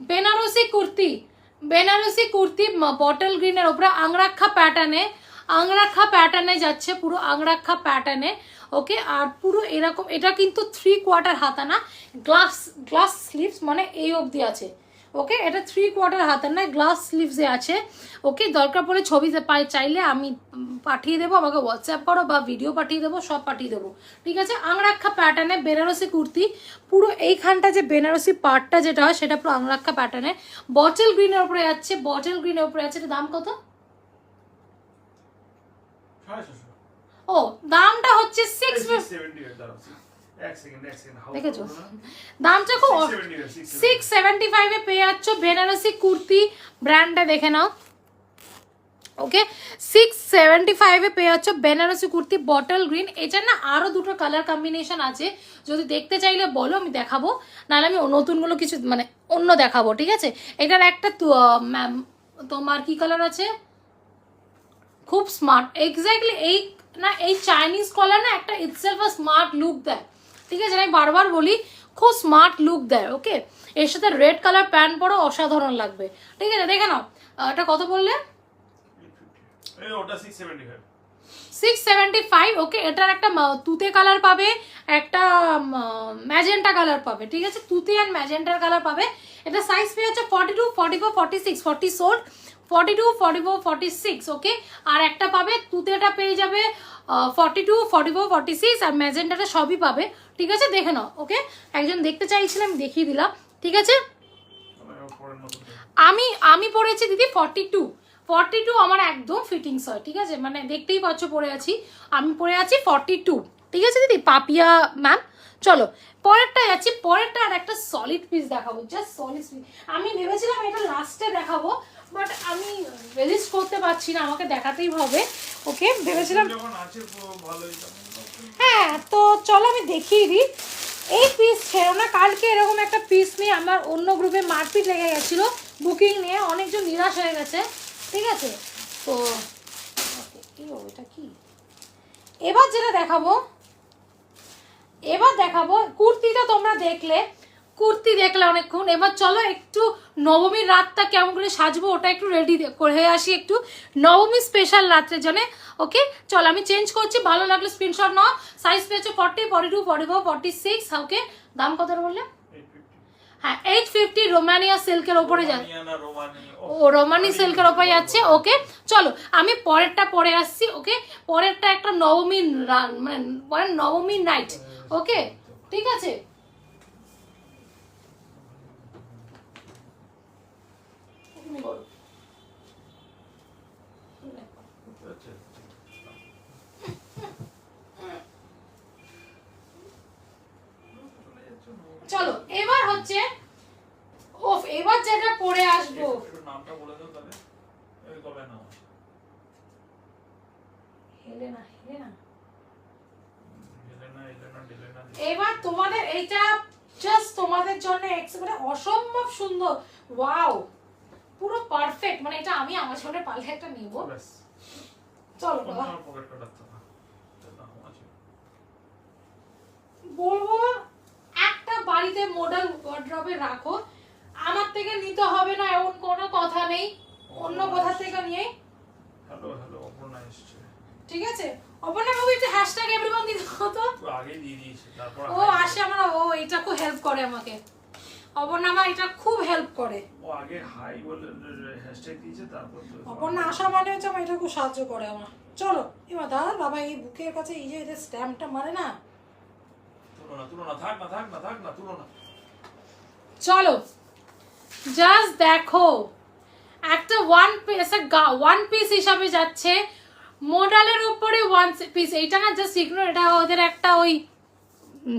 বেনারসি কুর্তি বটল গ্রিনের ওপরে আংরাক্ষা প্যাটার্নে যাচ্ছে, পুরো আংরাক্ষা প্যাটার্নে। ওকে, আর পুরো এরকম, এটা কিন্তু 3/4 হাতা না, গ্লাস স্লিভস, মানে এই অবধি আছে। ওকে, এটা 3/4 হাতা না, গ্লাস স্লিভসে আছে। ওকে, দরকার পড়লে ছবি চাইলে আমি পাঠিয়ে দেবো, আমাকে হোয়াটসঅ্যাপ করো বা ভিডিও পাঠিয়ে দেবো, সব পাঠিয়ে দেবো, ঠিক আছে। আংরাক্ষা প্যাটার্নে বেনারসি কুর্তি, পুরো এইখানটা যে বেনারসি পার্টটা যেটা হয় সেটা পুরো আংরাক্ষা প্যাটার্নে বটল গ্রিনের উপরে যাচ্ছে, এটা দাম কত? ও, দামটা হচ্ছে 670, দেখেছো দামটা খুব 675 এ পেয়ে যাচ্ছ বেনারসি কুর্তি, ব্র্যান্ডটা দেখে নাও। ওকে, 675 এ পেয়ে যাচ্ছ বেনারসি কুর্তি বটল গ্রিন। এটা না আরো দুটো কালার কম্বিনেশন আছে, যদি দেখতে চাইলে বলো, আমি দেখাবো, নাহলে আমি নতুনগুলো কিছু মানে অন্য দেখাবো, ঠিক আছে। এটার একটা তোমার কি কালার আছে, খুব স্মার্ট, এক্স্যাক্টলি এই চাইনিজ কলার না একটা ইটসেলফ স্মার্ট লুক দেয়, ঠিক আছে। আমি বারবার বলি, খুব স্মার্ট লুক দেয়। ওকে, এর সাথে রেড কালার প্যান্ট পরো, অসাধারণ লাগবে, ঠিক আছে। দেখে নাও, এটা কত বললে? 675। ওকে, এটার একটা তুতে কালার পাবে, একটা ম্যাজেন্টা কালার পাবে, ঠিক আছে। তুতে অ্যান্ড ম্যাজেন্টার কালার পাবে। এটা সাইজ পেয়ে হচ্ছে 42, 44, 46, 40 সোল্ড, 42, 44, 46। ওকে, আর একটা পাবে তুতেটা পেয়ে যাবে 42, 44, 46, আর ম্যাজেন্টাটা সবই পাবে, ঠিক আছে। দেখে নাও। ওকে, একজন দেখতে চাইছিলাম, দেখিয়ে দিলাম, ঠিক আছে। আমি পরেছি দিদি 42 আমার একদম ফিটিংস হয়, ঠিক আছে, মানে দেখতেই পাচ্ছ পরে আছি, আমি পরে আছি 42, ঠিক আছে দিদি, পাপিয়া ম্যাম। চলো পরেরটা যাচ্ছি, পরেরটা আর একটা সলিড পিস দেখাবো, জাস্ট সলিড পিস। আমি ভেবেছিলাম এটা লাস্টে দেখাবো, বাট আমি রেজিস্ট করতে পারছি না, আমাকে দেখাতেই হবে। ওকে, ভেবেছিলাম, হ্যাঁ, তো চলো আমি দেখিয়ে দিই। এই পিস ছেড়ো না, কালকে এরকম একটা পিস নিয়ে আমার অন্য গ্রুপে মারপিট লেগে গেছিলো বুকিং নিয়ে, অনেকজন নিরাশ হয়ে গেছে, ঠিক আছে। তো এটা কি, এবার যেটা দেখাবো, কুর্তিটা তোমরা দেখলে, অনেকক্ষণ। এবার চলো একটু নবমীর রাতটা কেমন করে সাজবো ওটা একটু রেডি করে আসি, একটু নবমী স্পেশাল রাত্রের জন্য। ওকে, চলো আমি চেঞ্জ করছি, ভালো লাগলে স্ক্রিনশট নাও। সাইজ পেয়েছো 40, 42, 44, 46। ওকে, দাম কত বললে? হ্যাঁ, 850 রোমানিয়া সিল্কের ওপরে যাচ্ছে, রোমানি সিল্কের ওপরে যাচ্ছে। ওকে, চলো আমি পরেরটা পরে আসছি। ওকে, পরেরটা একটা নবমী, মানে নবমী নাইট। ওকে, ঠিক আছে। চলো এবার হচ্ছে, এবার যেটা পরে আসবো, নামটা বলে দাও তাহলে, এই কবে নাম আছে? হেলেনা। এবার তোমাদের এটা জাস্ট তোমাদের জন্য একেবারে অসম্ভব সুন্দর, ওয়াও, পুরো পারফেক্ট, মানে এটা আমি আমার সামনে পারলে একটা নিব। চলো বাবা, বলবো একটা বাড়িতে মডেল ওয়ার্ড্রবে রাখো, আমার থেকে নিতে হবে না এমন কোনো কথা নেই, অন্য কোথা থেকে নিয়ে। হ্যালো অপর্ণা এসেছে, ঠিক আছে। অপর্ণা বাবু একটা হ্যাশট্যাগ এভরিওয়ান দিতে হতো, আগে দিয়ে দিয়েছে, তারপর ও আসে আমার, ও এটা খুব হেল্প করে আমাকে, অপর্ণা মা এটা খুব হেল্প করে, ও আগে হাই বলে হ্যাশট্যাগ দিয়েছে, তারপর অপর্ণা আসা মানে হচ্ছে আমার এটা খুব সাহায্য করে আমার। চলো এবার দাদা বাবা এই বুকের কাছে এই যে এদের স্ট্যাম্পটা মারে না, তুলো না থাক না তুলো না। চলো জাস্ট দেখো একটা ওয়ান পিস হিসাবে যাচ্ছে মডেলের উপরে ওয়ান পিস। এইটা না জাস্ট ইগনোর, এটা ওদের একটা ওই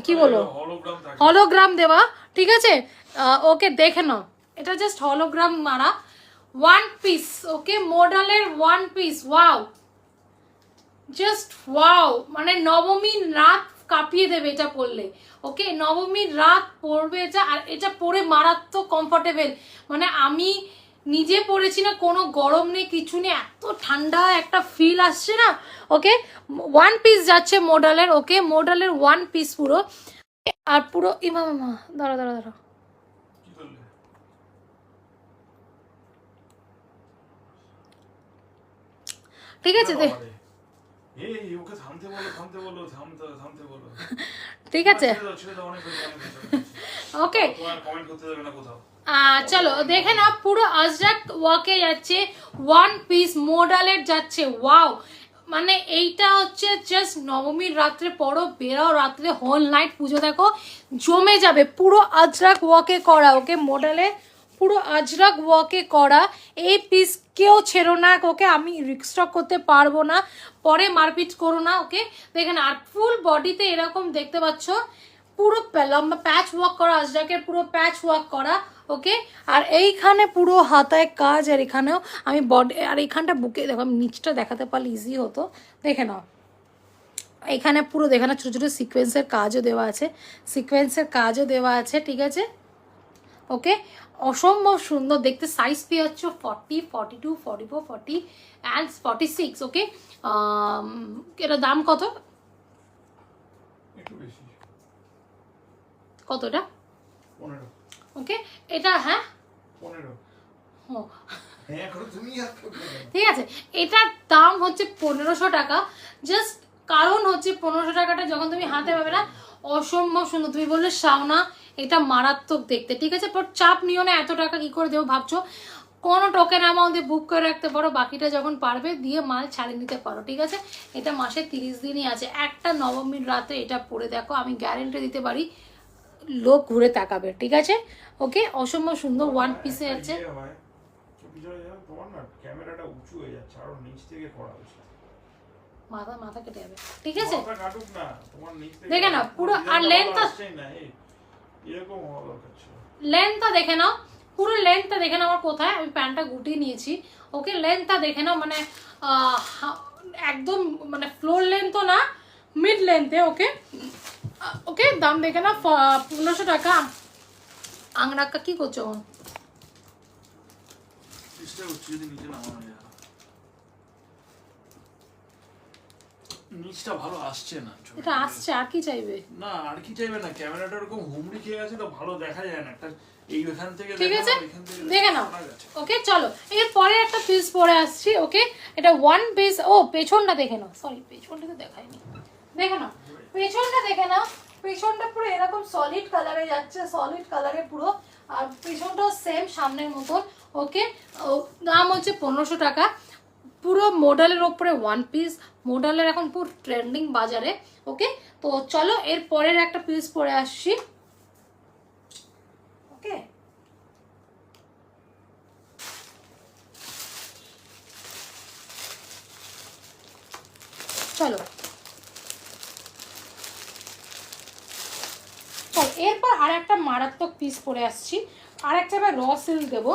কি বলো হলোগ্রাম থাকে। হলোগ্রাম দেওয়া, ঠিক আছে। ওকে দেখে নাও, এটা জাস্ট হলোগ্রাম মারা ওয়ান পিস। ওকে মডেলের one piece, wow just wow, মানে নবমীর রাত কাঁপিয়ে দেবে এটা পরলে। ওকে নবমীর রাত পরবে এটা, আর এটা পরে মারাত্মক কমফোর্টেবল। মানে আমি নিজে পরেছি না, কোনো গরম নেই কিছু নেই, এত ঠান্ডা একটা ফিল আসছে না। ওকে ওয়ান পিস যাচ্ছে মডেলের, ওকে মডেলের ওয়ান পিস পুরো, আর পুরো ইমা মামা দাঁড়া দাঁড়া দাঁড়া, কি করলে? ঠিক আছে বাবারে। এই ওকে থামতে বলো, থামতে বলো। ঠিক আছে ছেড়ে দাও, অনেক হয়েছে। ওকে তোমার কমেন্ট করতে দেবে না কোথাও। চলো দেখে না, পুরো আজরাক ওয়াকে যাচ্ছে, ওয়ান পিস মডেলের যাচ্ছে, ওয়াও। মানে এইটা হচ্ছে জাস্ট নবমীর রাত্রে পরো, বেরাও রাত্রে হোল নাইট পুজো দেখো, জমে যাবে। পুরো আজরাক ওয়াকে করা, ওকে মডেলে পুরো আজরাক ওয়াকে করা। এই পিস কেউ ছেড়ো না, ওকে আমি রিস্টক করতে পারবো না, পরে মারপিট করো না। ওকে দেখেন, আর ফুল বডিতে এরকম দেখতে পাচ্ছ পুরো লম্বা প্যাচ ওয়ার্ক করা, আজরাকের পুরো প্যাচ ওয়ার্ক করা। ওকে আর এইখানে পুরো হাতায় কাজ, আর এখানেও আমি বডি, আর এইখানটা বুকে দেখো, আমি নিচটা দেখাতে পারলে ইজি হতো, দেখে নাও। এখানে পুরো দেখে না, ছোটো ছোটো সিকোয়েন্সের কাজও দেওয়া আছে, ঠিক আছে। ওকে অসম্ভব সুন্দর দেখতে। সাইজ পেয়ে হচ্ছে 40, 42, 44, 40 অ্যান্ড 46। ওকে এটা দাম কত? একটু বেশি। কত এটা? 15। ওকে এটা হ্যাঁ 15। ও হ্যাঁ করো তুমি। ঠিক আছে, এটার দাম হচ্ছে 1500 টাকা। জাস্ট কারণ হচ্ছে 1500 টাকাটা যখন তুমি হাতে পাবে না, অসম্ভব সুন্দর। তুমি বললে শাওনা এটা মারাত্মক দেখতে, ঠিক আছে। বাট চাপ নিও না, এত টাকা কি করে দেবো ভাবছো, কোনো টোকেন অ্যামাউন্টে বুক করে রাখতে পারো, বাকিটা যখন পারবে দিয়ে মাল ছাড়িয়ে নিতে পারো, ঠিক আছে। এটা মাসে 30 দিনই আছে। একটা নবমীর রাতে এটা পরে দেখো, আমি গ্যারেন্টি দিতে পারি লোক ঘুরে তাকাবে, ঠিক আছে। ওকে অসম্ভব সুন্দর ওয়ান পিসে আছে। তোমার না ক্যামেরাটা উঁচু হয়ে যাচ্ছে, আরো নিচ থেকে করা উচিত। মাথা কেটে যাবে, ঠিক আছে। মাথা কাটুক না, তোমার নিচ থেকে দেখে নাও পুরো, আর লেন্থটা না এরকম হওয়া দরকার ছিল। লেন্থটা দেখে নাও, পুরো লেন্থটা দেখে নাও। আমার কোথায় আমি প্যান্টটা গুটিয়ে নিয়েছি। ওকে লেন্থটা দেখে নাও, মানে একদম মানে ফ্লোর লেন্থও না, মিড লেন্থে। ওকে ওকে দাম দেখে নাও 1500 টাকা। আংরাক্কা কি করছো? চেষ্টা করছি যদি নিচে নামানো যায়। নিচটা ভালো আসছে না, এটা আসছে, আর কি চাইবে? না আর কি চাইবে না, ক্যামেরাটা এরকম হুমড়ি খেয়ে গেছে তো ভালো দেখা যায় না। একটা এই এখান থেকে ঠিক আছে এখান থেকে দেখে নাও। ওকে চলো এরপরে একটা পিস পরে আসছি। ওকে এটা ওয়ান পিস। ও পেছনটা দেখে নাও, সরি পেছনটা তো দেখাইনি, দেখে নাও পেছনটা দেখে নাও। পেছনটা পুরো এরকম সলিড কালারে যাচ্ছে, সলিড কালারে পুরো, আর পেছনটাও সেম সামনের মতন। ওকে দাম হচ্ছে 1500 টাকা। পুরো মডেলের ওপরে ওয়ান পিস, মডেলের এখন পুরো ট্রেন্ডিং বাজারে। ওকে তো চলো এর পরের একটা পিস পরে আসছি। ওকে চলো এরপর আর একটা মারাত্মক পিস পরে আসছি। আর একটা এবার র সিল্ক দেবো।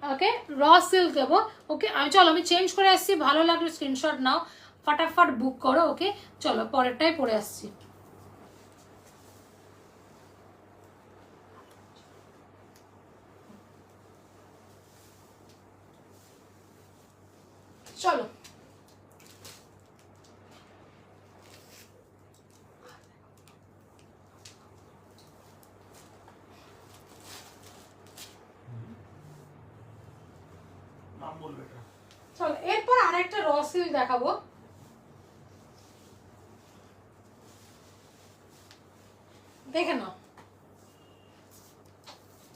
ওকে র সিল্ক দেবো। ওকে আমি চেঞ্জ করে আসছি, ভালো লাগলে স্ক্রিনশট নাও, ফটাফট বুক করো। ওকে চলো পরেরটাই পরে আসছি। চলো নাম বলবে এটা। চলো এরপর আর একটা র সিল্ক দেখাবো। দেখে নাও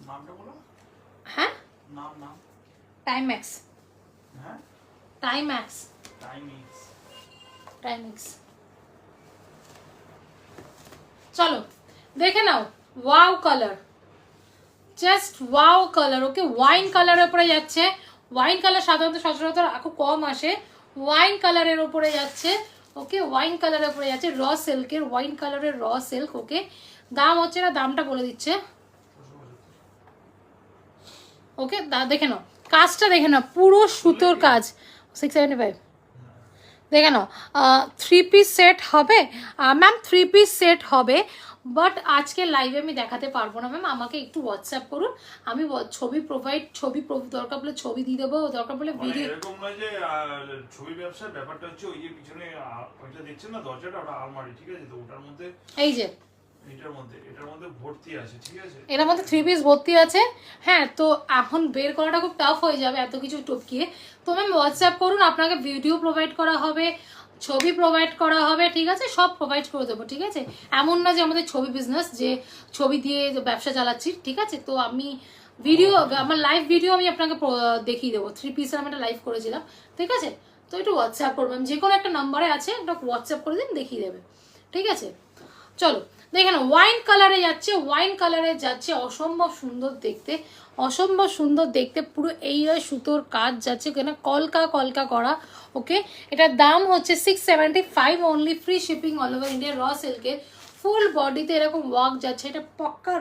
নামটা বলো। হ্যাঁ নাম টাইম্যাক্স, হ্যাঁ টাইম্যাক্স, টাইমিংস। চলো দেখে নাও, wow colour, just wow colour, okay wine কালারের উপরে যাচ্ছে। ওয়াইন কালার সাধারণত সচরাচর খুব কম আসে, ওয়াইন কালারের উপরে যাচ্ছে। ওকে ওয়াইন কালারের উপরে যাচ্ছে, র সিল্কের ওয়াইন কালারের র সিল্ক। ওকে দাম হচ্ছে না, দামটা বলে দিচ্ছে। ওকে দেখে নাও কাজটা, দেখে নাও পুরো সুতোর কাজ। 675 দেখে নাও। 3 পিস সেট হবে ম্যাম, 3 পিস সেট হবে, বাট আজকে লাইভে আমি দেখাতে পারবো না ম্যাম। আমাকে একটু হোয়াটসঅ্যাপ করুন, আমি ছবি দরকার পড়লে ছবি দিয়ে দেবো, দরকার পড়লে ভিডিও। এরকম নয় যে ছবি ব্যবসার ব্যাপারটা হচ্ছে ওই যে পিছনে ওইটা দেখছেন না দরজাটা, ওটা আলমারি, ঠিক আছে? তো ওটার মধ্যে এই যে এটার মধ্যে ভর্তি আছে, ঠিক আছে? এটার মধ্যে 3 পিস ভর্তি আছে। হ্যাঁ, তো এখন বের করাটা খুব টাফ হয়ে যাবে এত কিছু টপকিয়ে। তো ম্যাম হোয়াটসঅ্যাপ করুন, আপনাকে ভিডিও প্রোভাইড করা হবে, ছবি প্রোভাইড করা হবে, ঠিক আছে? সব প্রোভাইড করে দেবো, ঠিক আছে? এমন না যে আমাদের ছবি বিজনেস, যে ছবি দিয়ে ব্যবসা চালাচ্ছি, ঠিক আছে? তো আমি ভিডিও, আমার লাইভ ভিডিও আমি আপনাকে দেখিয়ে দেবো। 3 পিসের আমি একটা লাইভ করেছিলাম, ঠিক আছে? তো একটু হোয়াটসঅ্যাপ করবেন, যে কোনো একটা নাম্বারে আছে, একটা হোয়াটসঅ্যাপ করে দিন, দেখিয়ে দেবে, ঠিক আছে? চলো দেখেন, ওয়াইন কালারে যাচ্ছে, ওয়াইন কালারে যাচ্ছে, অসম্ভব সুন্দর দেখতে, অসম্ভব সুন্দর দেখতে। পুরো এই সুতোর কাজ যাচ্ছে, এখানে কলকা কলকা করা। ওকে এটার দাম হচ্ছে 675 only, free shipping all over India. র সিল্কের ফুল বডিতে এরকম ওয়ার্ক যাচ্ছে, এটা পক্কা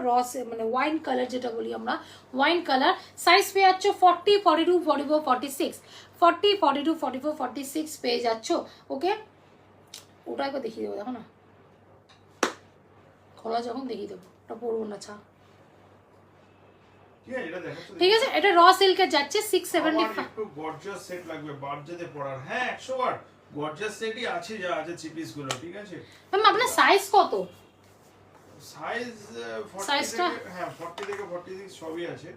মানে ওয়াইন কালার যেটা বলি আমরা, ওয়াইন কালার। সাইজ পেয়ে যাচ্ছ 40, 42, 44, 46, 40, 42, 44, 46 পেয়ে যাচ্ছ। ওকে ওটা একবার দেখিয়ে দেবো, দেখো না, খোলা যখন দেখিয়ে দেবো, ওটা পরবো না ছা, ঠিক আছে? এটা র সিল্কের যাচ্ছে 675। একটু গর্জিয়াস সেট লাগবে বার্থডেতে পরার। হ্যাঁ 100 বার গর্জিয়াস সেটই আছে, যা আছে 3 পিস গুলো, ঠিক আছে? ম্যাম আপনার সাইজ কত? সাইজ 40 থেকে, হ্যাঁ 40 থেকে 46 সবই আছে।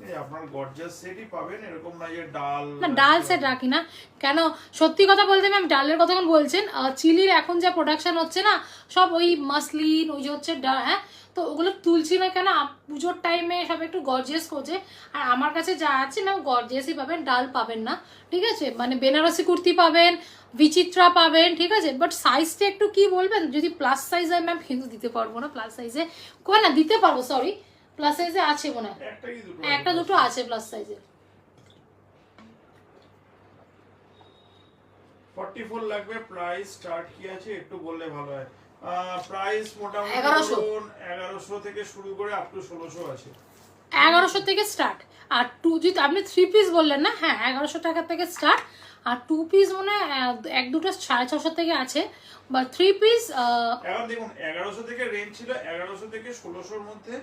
এই আপনার গর্জিয়াস সেটই পাবেন, এরকম না যে ডাল না, ডাল সেট রাখি না। কেন সত্যি কথা বলতে ম্যাম, ডালের কথা যখন বলছেন, চিলির এখন যা প্রোডাকশন হচ্ছে না, সব ওই মাসলিন, ওই যে হচ্ছে হ্যাঁ, তো ওগুলো তুলছি না কেন, পুজোর টাইমে সব একটু গর্জিয়াস করছে। আর আমার কাছে যা আছে ম্যাম গর্জিয়াসই পাবেন, ডাল পাবেন না, ঠিক আছে? মানে বেনারসি কুর্তি পাবেন, বিচিত্রা পাবেন, ঠিক আছে? বাট সাইজটা একটু কি বলবেন, যদি প্লাস সাইজ হয় ম্যাম কিন্তু দিতে পারবো না, প্লাস সাইজে কয় না দিতে পারবো, সরি প্লাস সাইজে আছে মনে হয়, একটা দুটো আছে প্লাস সাইজে। 44 লাগবে। প্রাইস স্টার্ট কি আছে একটু বললে ভালো হয়। প্রাইস মোটামুটি 1100 থেকে শুরু করে আপ টু 1600 আছে। 1100 থেকে স্টার্ট। আর যদি আপনি 3 পিস বললেন না, হ্যাঁ 1100 টাকা থেকে স্টার্ট। আর 2 পিস মানে এক দুটো 650 থেকে আছে, বা 3 পিস এখন দেখুন 1100 থেকে রেঞ্জ ছিল, 1100 থেকে 1600 এর মধ্যে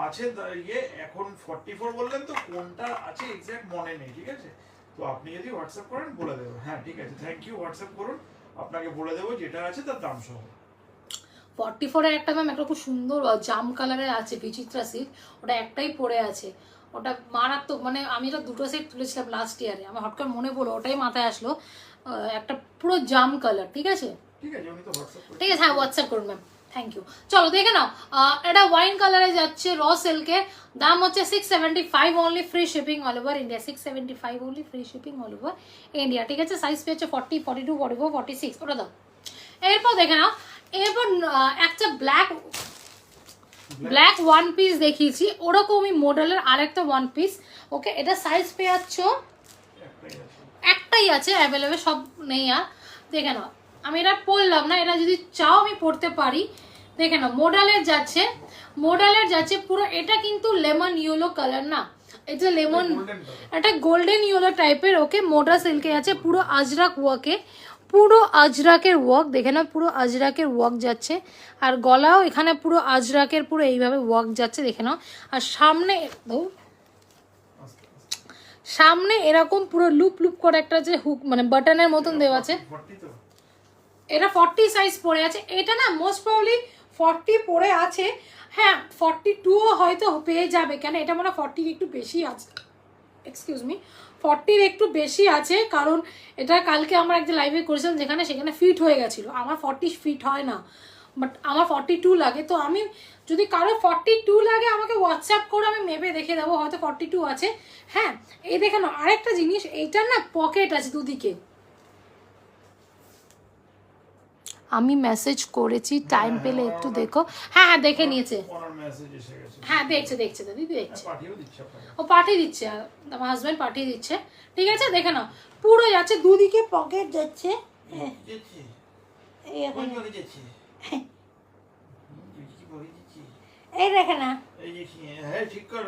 আছে ইয়ে। এখন 44 বললেন তো কোনটা আছে এক্সাক্ট মনে নেই, ঠিক আছে? তো আপনি যদি হোয়াটসঅ্যাপ করেন বলে দেবো। হ্যাঁ ঠিক আছে, থ্যাংক ইউ, হোয়াটসঅ্যাপ করুন, আপনাকে বলে দেবো যেটা আছে তার দাম সহ। 44 এর একটা ম্যাম একটা খুব সুন্দর জাম কালারের আছে, বিচিত্রা সিল্ক, ওটা একটাই পরে আছে, ওটা মারাত্মক। মানে আমি এটা দুটো সেট তুলেছিলাম লাস্ট ইয়ারে, আমার হট করে মনে পড়লো, ওটাই মাথায় আসলো। একটা পুরো জাম কালার, ঠিক আছে? ঠিক আছে, আমি তো হোয়াটসঅ্যাপ করি। ঠিক আছে, হ্যাঁ হোয়াটসঅ্যাপ করুন ম্যাম, থ্যাংক ইউ। চলো দেখে নাও, এটা ওয়াইন কালারে যাচ্ছে, র সিল্কের, দাম হচ্ছে 675 only, free shipping all over India. 675 only, free shipping all over India, ঠিক আছে? সাইজ পেয়েছে 40, 42, 44, 46, ওটা দাও। এরপর দেখে নাও, এরপর একটা ব্ল্যাক ওয়ান পিস দেখিয়েছি, ওরকমই মডেলের আরেকটা ওয়ান পিস। ওকে এটা সাইজ পেয়ে যাচ্ছ, একটাই আছে অ্যাভেলেবেল, সব নেই। আর দেখে নাও, আমি এটা পরলাম না, এটা যদি চাও আমি পরতে পারি। দেখে নাও মডেলের যাচ্ছে পুরো, এটা কিন্তু লেমন ইয়েলো কালার না, এটা লেমন, এটা গোল্ডেন ইয়েলো টাইপের। ওকে মোটা সিল্কে আছে, পুরো আজরাক ওয়ার্কে, পুরো আজরাকের ওয়ার্ক, দেখে না পুরো আজরাকের ওয়ার্ক যাচ্ছে। আর গলাও এখানে পুরো আজরাকের পুরো এইভাবে ওয়ার্ক যাচ্ছে, দেখে নাও। আর সামনে এরকম পুরো লুপ লুপ করে একটা যে হুক মানে বাটনের মতন দেওয়া আছে। এটা 40 সাইজ পড়ে আছে, এটা না মোস্ট প্রবাবলি 40 পড়ে আছে। হ্যাঁ 42ও হয়তো পেয়ে যাবে, কেন এটা মনে হয় 40 একটু বেশি আছে, এক্সকিউজ মি, 40 একটু বেশি আছে। কারণ এটা কালকে আমার একটা লাইভে করেছিলাম, সেখানে ফিট হয়ে গেছিলো, আমার 40 ফিট হয় না, বাট আমার 42 লাগে। তো আমি যদি কারো 42 লাগে আমাকে হোয়াটসঅ্যাপ করে আমি মেপে দেখে দেবো, হয়তো 42 আছে। হ্যাঁ এই দেখে নাও, আরেকটা জিনিস, এইটার না পকেট আছে দুদিকে, আমি মেসেজ করেছি, টাইম পেলে একটু দেখো। হ্যাঁ হ্যাঁ দেখে নিয়েছে, ওনার মেসেজ এসে গেছে। হ্যাঁ দেখছে দিদি দেখছে, পাঠিয়েও দিচ্ছে আপনাকে। ও পাঠিয়ে দিচ্ছে, আমার হাজব্যান্ড পাঠিয়ে দিচ্ছে। ঠিক আছে দেখে নাও, পুরো যাচ্ছে দুদিকে পকেট যাচ্ছে। দিচ্ছি। এই কোন দেখে, পকে দিচ্ছি? কি পকে দিচ্ছি? এই দেখে না, এই যে হ্যাঁ ঠিক করে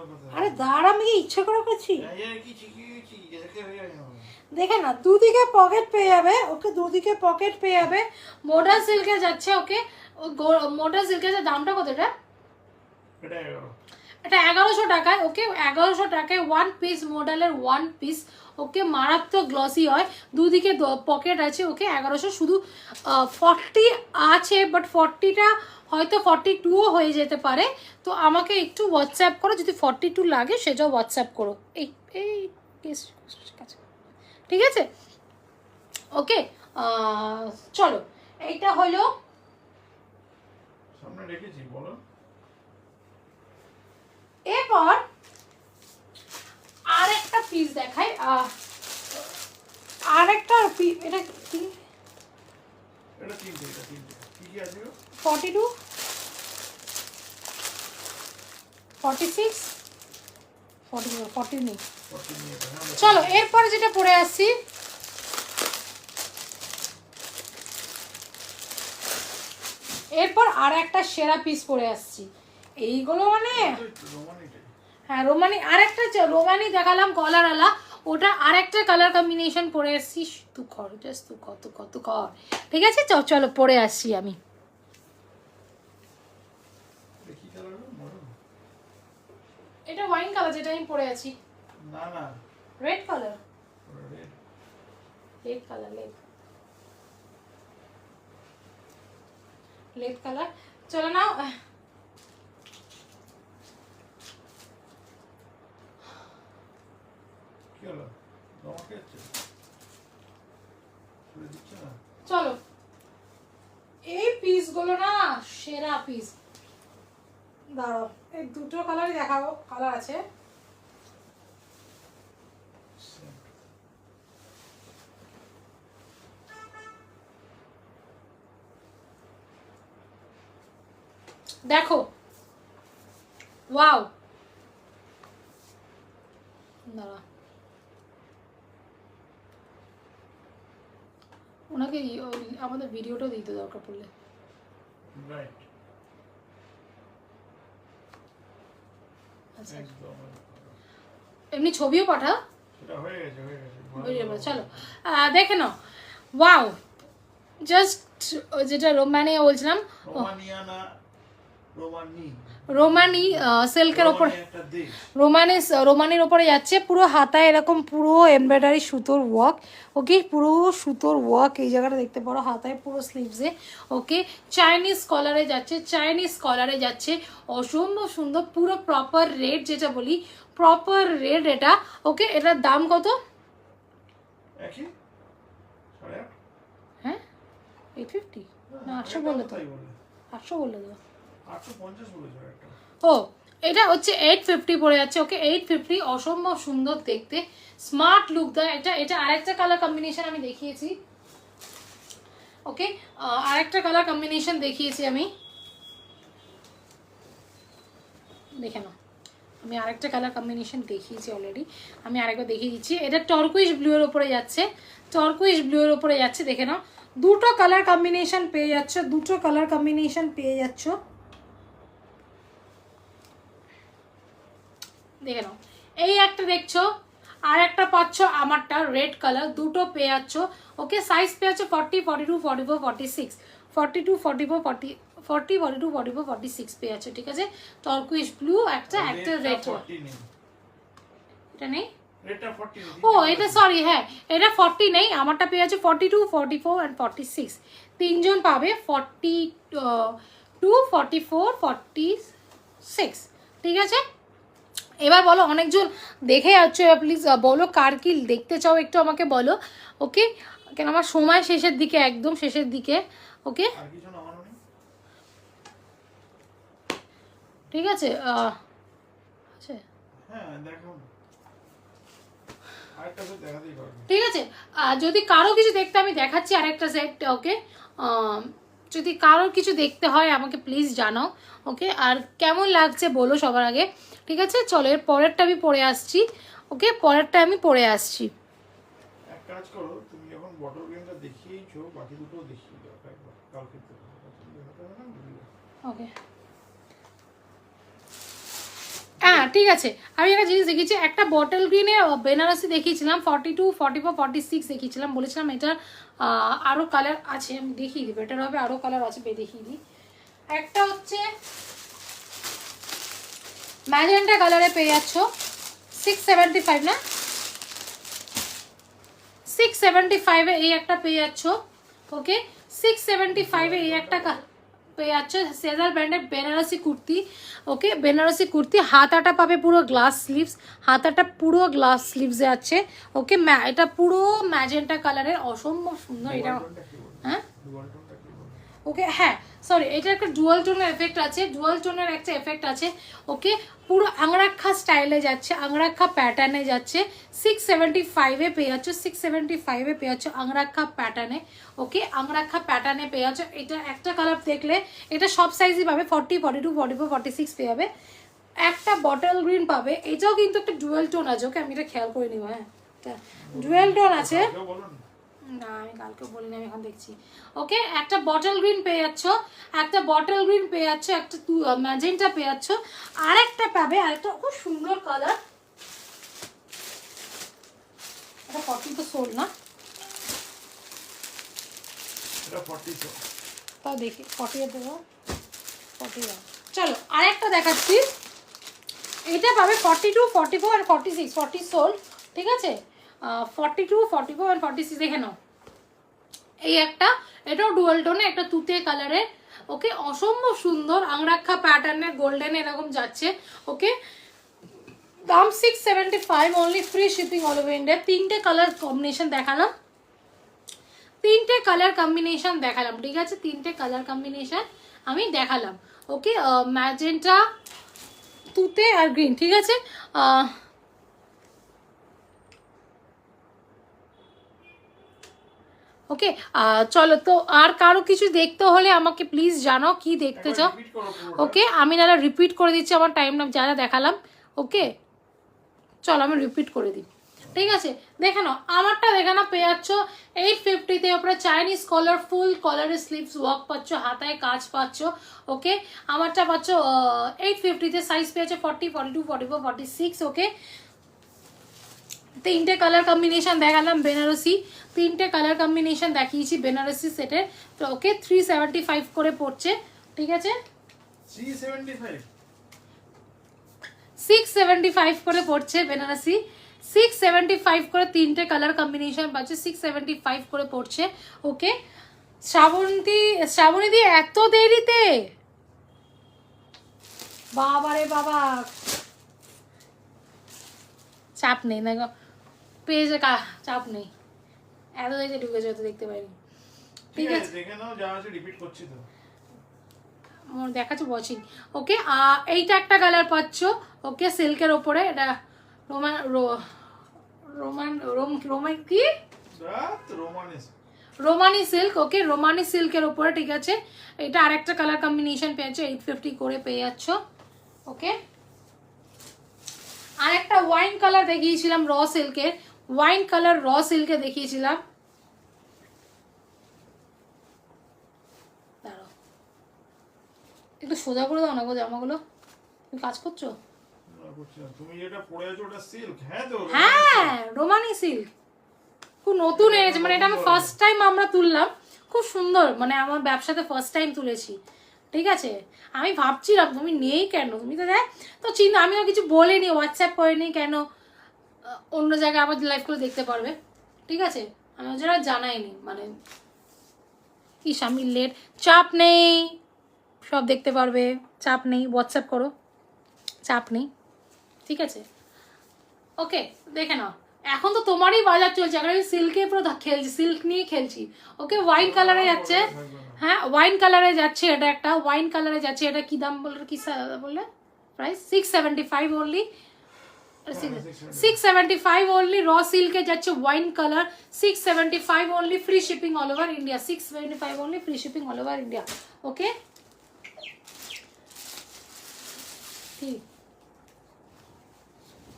কথা। আরে দাঁড়া, আমি কি ইচ্ছে করে করছি? এই কি কি দেখে হয়ে গেল। দেখে না, দুদিকে পকেট পেয়ে যাবে, ওকে দুদিকে পকেট পেয়ে যাবে। মডার্ন সিল্কে যাচ্ছে, ওকে মডার্ন সিল্কের দামটা কত এটা? এটা 11। এটা 1100 টাকায়, ওকে 1100 টাকায় ওয়ান পিস মডেলের ওয়ান পিস, ওকে মারাত্মক গ্লসি হয়, দুদিকে পকেট আছে, ওকে 1100। শুধু 40 আছে, বাট 40টা হয়তো 42ও হয়ে যেতে পারে। তো আমাকে একটু হোয়াটসঅ্যাপ করো, যদি 42 লাগে সেটাও হোয়াটসঅ্যাপ করো। এই এই কাছে, ঠিক আছে ওকে। চলো, এইটা হলো, সামনে রেখেছি বলো। এরপর আরেকটা পিস দেখাই, আরেকটা এটা কি? এটা তিনটে কি কি আছে? 42, 46, 40 নেই। 40 নিয়ে এটা। চলো এরপরে যেটা পরে আসছি, এরপর আর একটা সেরা পিস পরে আসছি। এইগুলো মানে হ্যাঁ রোমানি, আরেকটা রোমানি দেখালাম কলার আলা, ওটা আরেকটা কালার কম্বিনেশন পরে আসছি। তুই কর জাস্ট, তুই কত কর, ঠিক আছে চলো পরে আসছি আমি। কি কালার? মরুন। এটা ওয়াইন কালার যেটা আমি পরে আছি। না না, red colour, red. Red colour, red colour. চলো নাও, কি হলো? তোমাকে আছে পুরো দিচ্ছে না। চলো এই পিসগুলো না সেরা পিস। দাঁড়াও, এই দুটো কালারই দেখাবো, কালার আছে। দেখো ওয়াও, দাঁড়া ওনাকে আমাদের ভিডিওটাও দিতে দরকার পড়লে। রাইট। আচ্ছা একদম। এমনি ছবিও পাঠা। এটা হয়ে গেছে বুঝে গেলো, চলো দেখে নাও। ওয়াও, জাস্ট যেটা রোমানি বলছিলাম, রোমানিয়া না রোমানি, রোমানি সিল্কের ওপর, একটা দেশ। রোমানির ওপরে যাচ্ছে, পুরো হাতায় এরকম পুরো এমব্রয়ডারি সুতোর ওয়ার্ক, ওকে পুরো সুতোর ওয়ার্ক এই জায়গাটা দেখতে পারো, হাতায় পুরো স্লিভসে, ওকে চাইনিজ কলারে যাচ্ছে, অসম্ভব সুন্দর, পুরো প্রপার রেড, যেটা বলি প্রপার রেড এটা, ওকে এটার দাম কত? একই 8.5। হ্যাঁ 850 না 800 বললে তো, 800 বললে তো, 850 বলেছো একটা। ও এটা হচ্ছে 850 পড়ে যাচ্ছে, ওকে 850, অসম্ভব সুন্দর দেখতে, স্মার্ট লুক দেয় এটা। এটা আরেকটা কালার কম্বিনেশন আমি দেখিয়েছি, ওকে আরেকটা কালার কম্বিনেশন দেখিয়েছি আমি, দেখে নাও, আমি আরেকটা কালার কম্বিনেশন দেখিয়েছি অলরেডি, আমি আরেকবার দেখিয়ে দিচ্ছি। এটা টর্কুইশ ব্লু এর উপরে যাচ্ছে, দেখে নাও, দুটো কালার কম্বিনেশন পেয়ে যাচ্ছ, দেখে নাও। এই একটা দেখছো, আর একটা পাচ্ছ আমারটা রেড কালার, দুটো পেয়ে যাচ্ছ, ওকে সাইজ পেয়ে যাচ্ছ 40, 42, 44, 46, 42, 44, 40, 42, 44, 46 পেয়ে যাচ্ছ, ঠিক আছে। টর্কুইশ ব্লু একটা রেড, এটা নেই, রেডটা 40 নেই। ও এটা সরি, হ্যাঁ এটা 40 নেই, আমারটা পেয়ে যাচ্ছে 42, 44 and 46, তিনজন পাবে 42, 44, 46, ঠিক আছে। এবার বলো, অনেকজন দেখে যাচ্ছ, প্লিজ বলো কার কি দেখতে চাও, একটু আমাকে বলো, ওকে কেন আমার সময় শেষের দিকে, একদম শেষের দিকে, ওকে আর কিছু নামানো নেই। ঠিক আছে। আচ্ছা হ্যাঁ দেখো আর আরেকটা সেট দেখাতেই পারবে। ঠিক আছে, যদি কারো কিছু দেখতে আমি দেখাচ্ছি আরেকটা সেট। ওকে, যদি কারোর কিছু দেখতে হয় আমাকে প্লিজ জানাও। ওকে, আর কেমন লাগছে বলো সবার আগে। ঠিক আছে, চলো এর পরেরটা আমি পরে আসছি। ওকে, পরেরটা আমি পরে আসছি। এক কাজ করো, তুমি যখন বটল গ্রিনটা দেখিয়েছো, বাকি দুটো দেখিয়ে দাও একবার, কালকে তো দেখাতে হবে না। ওকে, হ্যাঁ ঠিক আছে। আমি একটা জিনিস দেখিয়েছি, একটা বটল গ্রিনে বেনারসি দেখিয়েছিলাম 42, 44, 46 দেখিয়েছিলাম, বলেছিলাম এটা আরও কালার আছে, আমি দেখিয়ে দিই, বেটার হবে আরও কালার আছে, দেখিয়ে দিই। একটা হচ্ছে ম্যাজেন্টা কালারে পেয়ে যাচ্ছ 675 না, 675 এই একটা পেয়ে যাচ্ছ। ওকে, 675 এই একটা পেয়ে যাচ্ছ সেজার ব্র্যান্ডের বেনারসি কুর্তি। ওকে, বেনারসি কুর্তি, হাতাটা পাবে পুরো গ্লাস স্লিভস, হাতাটা পুরো গ্লাস স্লিভসে আছে। ওকে, এটা পুরো ম্যাজেন্টা কালারের, অসম্ভব সুন্দর এটা। হ্যাঁ ওকে, হ্যাঁ সরি, এটা একটা ডুয়াল টোনের এফেক্ট আছে, ডুয়াল টোনের একটা এফেক্ট আছে। ওকে, পুরো আংরাক্ষা স্টাইলে যাচ্ছে, আংরাক্ষা প্যাটার্নে যাচ্ছে। 675 পেয়ে যাচ্ছ, 675 পেয়ে যাচ্ছ আংরাক্ষা প্যাটার্নে। ওকে, আংরাক্ষা প্যাটার্নে পেয়ে যাচ্ছ। এটা একটা কালার দেখলে এটা সব সাইজই পাবে, 40, 42, 44, 46 পেয়ে যাবে। একটা বটল গ্রিন পাবে, এটাও কিন্তু একটা ডুয়াল টোন আছে। ওকে, আমি এটা খেয়াল করে নিব। হ্যাঁ, ডুয়াল টোন আছে না, আমি কালকে বলিনি, আমি এখন দেখছি। ওকে, একটা বটল গ্রিন পেয়ে যাচ্ছ, একটা বটল গ্রিন পেয়ে যাচ্ছ, একটা ম্যাজেন্টা পেয়ে যাচ্ছ, আরেকটা পাবে, আরেকটা খুব সুন্দর কালার। এটা 40 তো সোল না, এটা 40 তো তাও দেখি 40 এর দেবো, 40। চলো আরেকটা দেখাচ্ছি, এটা পাবে 42, 44 আর 46, 40 সোল। ঠিক আছে, 42, 44 আর 46 দেখে নাও। এই একটা, এটাও ডুয়াল টোনে, একটা তুতে কালারের। ওকে, অসম্ভব সুন্দর আংরাক্ষা প্যাটার্নের, গোল্ডেন এরকম যাচ্ছে। ওকে, দাম 675 only, free shipping all over India. তিনটে কালার কম্বিনেশন দেখালাম, তিনটে কালার কম্বিনেশন দেখালাম। ঠিক আছে, তিনটে কালার কম্বিনেশন আমি দেখালাম। ওকে, ম্যাজেন্টা, তুতে আর গ্রিন। ঠিক আছে, ওকে, চলো তো, আর কারো কিছু দেখতে হলে আমাকে প্লিজ জানাও কি দেখতে চাও। ওকে, আমি নাহলে রিপিট করে দিচ্ছি আমার টাইম না যা যা দেখালাম। ওকে, চলো আমি রিপিট করে দিই। ঠিক আছে, দেখে নাও, আমারটা দেখে নাও, পেয়ে যাচ্ছ 850-তে ওপরে চাইনিজ কলার, ফুল কলারের স্লিভস ওয়ার্ক পাচ্ছ, হাতায় কাজ পাচ্ছ। ওকে, আমারটা পাচ্ছ 850-তে, সাইজ পেয়েছে 40, 42, 44, 46। ওকে, তিনটে কালার কম্বিনেশন দেখালাম বেনারসি, তিনটে কালার কম্বিনেশন দেখিয়েছি বেনারসি সেটের। তো ওকে, 375 করে পড়ছে। ঠিক আছে, 675 করে পড়ছে বেনারসি, 675 করে তিনটে কালার কম্বিনেশন পাচ্ছে, 675 করে পড়ছে। ওকে, শ্রাবণী দি এত দেরিতে, বাবারে বাবা, চাপ নেই দেখো, পেজে চাপ নেই, এত দেখে ঢুকেছে, তো দেখতে পাইনি। ঠিক আছে, দেখে নাও, যা আছে রিপিট করছি তো, আমার দেখাচ্ছ ওয়াচিং। ওকে, এইটা একটা কালার পাচ্ছ। ওকে, সিল্কের ওপরে, এটা রোমান কি রোমানি সিল্ক। ওকে, রোমানি সিল্কের ওপরে। ঠিক আছে, এটা আরেকটা কালার কম্বিনেশন পেয়েছো, 850 করে পেয়ে যাচ্ছ। ওকে, আরেকটা ওয়াইন কালার দেখিয়েছিলাম র সিল্কের, ওয়াইন কালার র সিল্কে দেখিয়েছিলাম। দাঁড়াও, একটু সোজা করে দাও না গো জামাগুলো, তুমি কাজ করছো। তুমি যেটা পরে আছো ওটা সিল্ক? হ্যাঁ তো, হ্যাঁ রোমানি সিল্ক, খুব নতুন এনেছে, মানে এটা আমি ফার্স্ট টাইম আমরা তুললাম, খুব সুন্দর, মানে আমার ব্যবসাতে ফার্স্ট টাইম তুলেছি। ঠিক আছে, আমি ভাবছিলাম তুমি নেই কেন, তুমি তো দেখ তো চিন্তা, আমিও কিছু বলিনি, হোয়াটসঅ্যাপ করিনি, কেন অন্য জায়গায় আবার লাইভ করে দেখতে পারবে। ঠিক আছে, আমি ওরা জানাইনি, মানে কি আমি লেট, চাপ নেই, সব দেখতে পারবে, চাপ নেই, হোয়াটসঅ্যাপ করো, চাপ নেই। ঠিক আছে, ওকে, দেখে নাও, এখন তো তোমারই বাজার চলছে, এখন আমি সিল্কে পুরো খেলছি, সিল্ক নিয়ে খেলছি। ওকে, ওয়াইন কালারে যাচ্ছে, হ্যাঁ ওয়াইন কালারে যাচ্ছে, এটা একটা ওয়াইন কালারে যাচ্ছে। এটা কি দাম বললে, কি বললে price? 675 only, 675 only, raw silk এ যাচ্ছে wine colour, 675 only, free shipping all over India, 675 only, free shipping all over India. ওকে,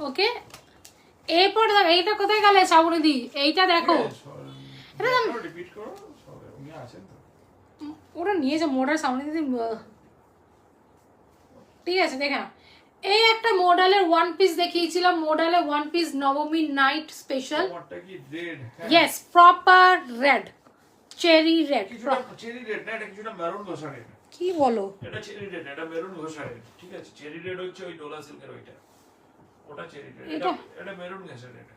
ওকে। এরপর দেখো এইটা কোথায় গেলে শ্রাবণী দি, এইটা দেখো, এটা রিপিট করো, সব উনি আছেন তো। ওটা নিয়ে যা মোডাল সামনে দিদি, ঠিক আছে দেখে নাও। এই একটা মডেলের ওয়ান পিস দেখিয়েছিলাম, মডেলের ওয়ান পিস নবমী নাইট স্পেশাল, তোমারটা কি red? Yes proper red, cherry red, কিছুটা চেরি রেড না, এটা কিছুটা মেরুন ঘষা রেড। কি বলো? এটা চেরি রেড, এটা মেরুন ঘষা রেড, ঠিক আছে। চেরি রেড হচ্ছে ওই ডোলা সিল্কের ওইটা, ওটা চেরি রেড, এটা মেরুন ঘষা রেড,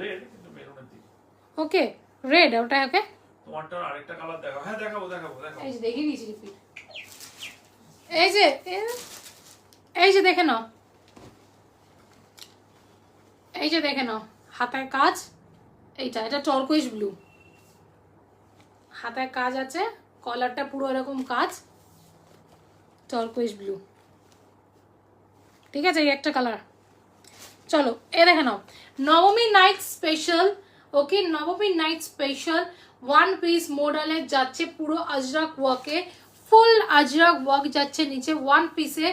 রেড কিন্তু মেরুনের দিকে। ওকে রেড, ওটা ওকে। তোমারটা আরেকটা কালার দেখাও। হ্যাঁ দেখাবো দেখাবো দেখাবো। এই যে দেখিয়ে দিয়েছি রিপিট, এই যে দেখে নাও, এই যে দেখে নাও হাতায় কাজ, এইটা এটা টর্কুইশ ব্লু, হাতায় কাজ আছে, কলারটা পুরো এরকম কাজ, টর্কুইশ ব্লু, ঠিক আছে। এই একটা কালার। চলো এ দেখে নাও, নবমী নাইট স্পেশাল, ওকে নবমী নাইট স্পেশাল ওয়ান পিস মডেলে যাচ্ছে পুরো আজরাক ওয়ার্কে, ফুল আজরাক ওয়ার্ক যাচ্ছে নিচে ওয়ান পিসে,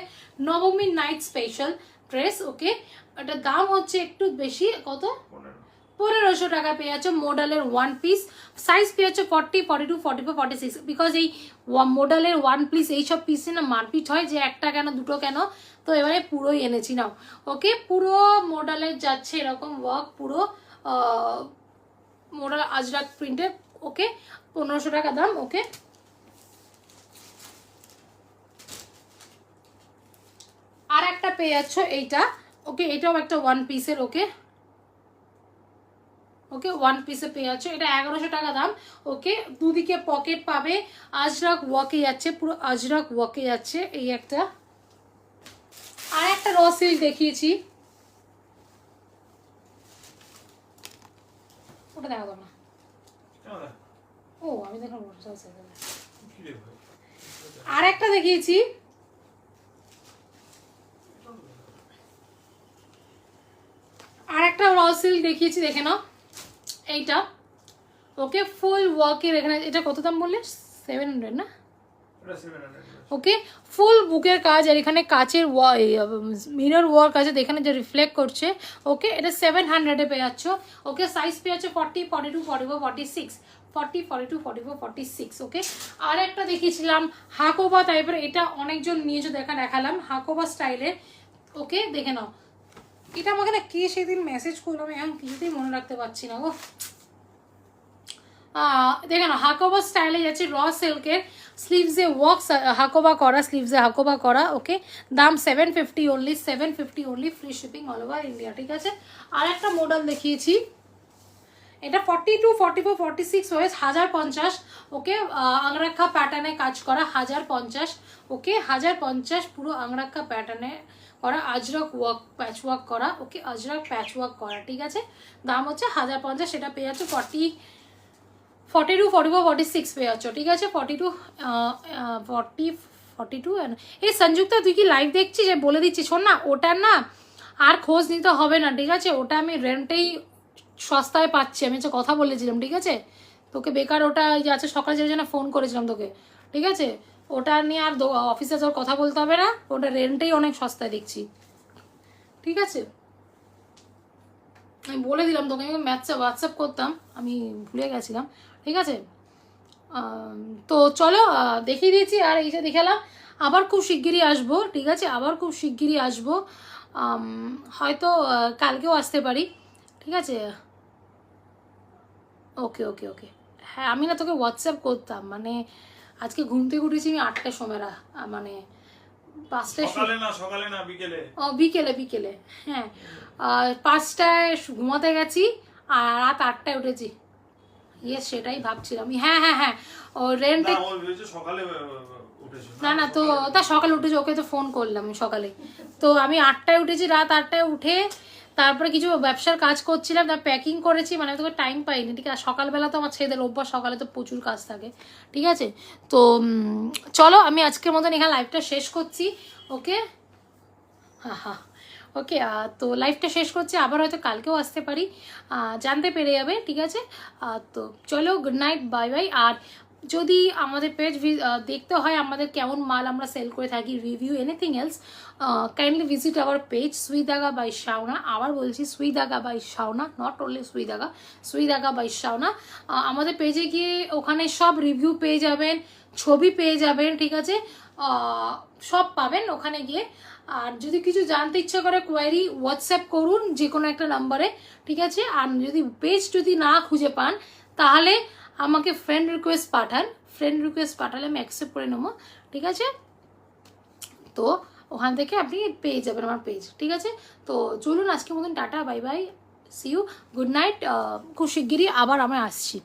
নবমী নাইট স্পেশাল ড্রেস, ওকে। এটার দাম হচ্ছে একটু বেশি, কত? 1500 টাকা পেয়ে যাচ্ছে মডেলের ওয়ান পিস, সাইজ পেয়ে যাচ্ছে 40, 42, 44, 46, বিকজ এই মডেলের ওয়ান পিস এইসব পিসে না মারপিট হয় যে একটা কেন দুটো কেন, তো এবারে পুরোই এনেছি নাও, ওকে। পুরো মডেলের যাচ্ছে এরকম ওয়ার্ক, পুরো মডেল আজরাক প্রিন্টের, ওকে। 1500 টাকা দাম, ওকে। আর একটা পেয়ে যাচ্ছ এইটা, ওকে, এটাও একটা ওয়ান পিসের, ওকে ওকে ওয়ান পিসে পেয়ে যাচ্ছ, এটা 1100 টাকা দাম, ওকে। দুদিকে পকেট পাবে, আজরাক ওয়ার্কে যাচ্ছে, পুরো আজরাক ওয়ার্কে যাচ্ছে। এই একটা, আর একটা র সিল্ক দেখিয়েছি, ওটা দেখা দাও না, ও আমি দেখলাম। আর একটা দেখিয়েছি, আর একটা র সিল্ক দেখিয়েছি, দেখে নাও এইটা, ওকে। ফুল ওয়ার্কের এখানে, এটা কত দাম বললে? 700 না, ওকে। ফুল বুকের কাজ, আর এখানে কাচের মিরর ওয়ার্ক আছে, এখানে যে রিফ্লেক্ট করছে, ওকে। এটা 700 পেয়ে যাচ্ছ, ওকে। সাইজ পেয়ে যাচ্ছে 40, 42, 44, 46, 40, 42, 44, 46, ওকে। আর একটা দেখিয়েছিলাম হাকোবা টাইপের, এটা অনেকজন নিয়েছো, দেখালাম হাকোবা স্টাইলের, ওকে। দেখে নাও এটা আমাকে না কে সেদিন মেসেজ করলো, আমি এখন কিছুতেই মনে রাখতে পারছি না গো। দেখে নাও হাকোবা স্টাইলে যাচ্ছে, র সিল্কের, স্লিভসে ওয়ার্ক হাকোবা করা, স্লিভসে হাকোবা করা, ওকে। দাম 750 only, 750 only, free shipping all over India, ঠিক আছে। আর একটা মডেল দেখিয়েছি, এটা 42, 44, 46 ওয়েস, 1050, ওকে। আংরাক্ষা প্যাটার্নে কাজ করা, 1050, ওকে। 1050 পুরো আংরাক্ষা প্যাটার্নে করা, আজরক ওয়ার্ক, প্যাচ ওয়ার্ক করা, ওকে। আজরক প্যাচ ওয়ার্ক করা, ঠিক আছে। দাম হচ্ছে 1050, সেটা পেয়ে যাচ্ছে 42, 44, 46 পেয়ে যাচ্ছ, ঠিক আছে। 42, 42। এই সংযুক্তা তুই কি লাইভ দেখছিস? যে বলে দিচ্ছি, শোন না, ওটার না আর খোঁজ নিতে হবে না, ঠিক আছে। ওটা আমি রেন্টেই সস্তায় পাচ্ছি, আমি হচ্ছে কথা বলেছিলাম, ঠিক আছে। তোকে বেকার ওটা যে আছে সকালে যে জন্য ফোন করেছিলাম তোকে, ঠিক আছে। ওটা নিয়ে আর অফিসে তোর কথা বলতে হবে না, ওটা রেন্টেই অনেক সস্তায় দেখছি, ঠিক আছে। আমি বলে দিলাম তোকে, আমি হোয়াটসঅ্যাপ করতাম, আমি ভুলে গেছিলাম, ঠিক আছে। তো চলো দেখিয়ে দিয়েছি, আর এই যে দেখালাম, আবার খুব শিগগিরই আসবো, ঠিক আছে। আবার খুব শিগগিরই আসবো, হয়তো কালকেও আসতে পারি, ঠিক আছে। ওকে ওকে ওকে, হ্যাঁ আমি না তোকে হোয়াটসঅ্যাপ করতাম, মানে আজকে ঘুম থেকে উঠেছি আমি 8টার সময়, মানে 5টায়, সকালে না বিকেলে, ও বিকেলে বিকেলে, হ্যাঁ 5টায় ঘুমাতে গেছি, আর রাত 8টায় উঠেছি। ইয়েস, সেটাই ভাবছিলাম আমি, হ্যাঁ হ্যাঁ হ্যাঁ, ও রেন্টে সকালে না না, তো তা সকালে উঠেছি, ওকে তো ফোন করলাম সকালে। তো আমি 8টায় উঠেছি, রাত 8টায় উঠে তারপরে কিছু ব্যবসার কাজ করছিলাম, তার প্যাকিং করেছি, মানে তোকে টাইম পাইনি, ঠিক আছে। সকালবেলা তো আমার ছেলেদের অভ্যাস, সকালে তো প্রচুর কাজ থাকে, ঠিক আছে। তো চলো আমি আজকের মতন এখানে লাইভটা শেষ করছি, ওকে। হ্যাঁ হ্যাঁ, ওকে, তো লাইভটা শেষ করছে, আবার হয়তো কালকেও আসতে পারি, জানতে পেরে যাবে, ঠিক আছে? তো চলো, গুড নাইট, বাই বাই। আর যদি আমাদের পেজ দেখতে হয় আমাদের কেমন মাল আমরা সেল করে থাকি, review, anything else, kindly visit our page Suidhaga by Shawna. আবার বলছি Suidhaga by Shawna, not only Suidhaga, Suidhaga by Shawna. আমাদের পেজে গিয়ে ওখানে সব রিভিউ পেয়ে যাবেন, ছবি পেয়ে যাবেন, ঠিক আছে? সব পাবেন ওখানে গিয়ে। আর যদি কিছু জানতে ইচ্ছা করে কোয়ারি হোয়াটসঅ্যাপ করুন যে কোনো একটা নাম্বারে, ঠিক আছে? আর যদি পেজ যদি না খুঁজে পান তাহলে আমাকে ফ্রেন্ড রিকোয়েস্ট পাঠান, ফ্রেন্ড রিকোয়েস্ট পাঠালে আমি অ্যাকসেপ্ট করে নেবো, ঠিক আছে? তো ওখান থেকে আপনি পেয়ে যাবেন আমার পেজ, ঠিক আছে? তো চলুন আজকের মতন টাটা, bye bye, see you, good night. খুব শিগগিরই আবার আমি আসছি।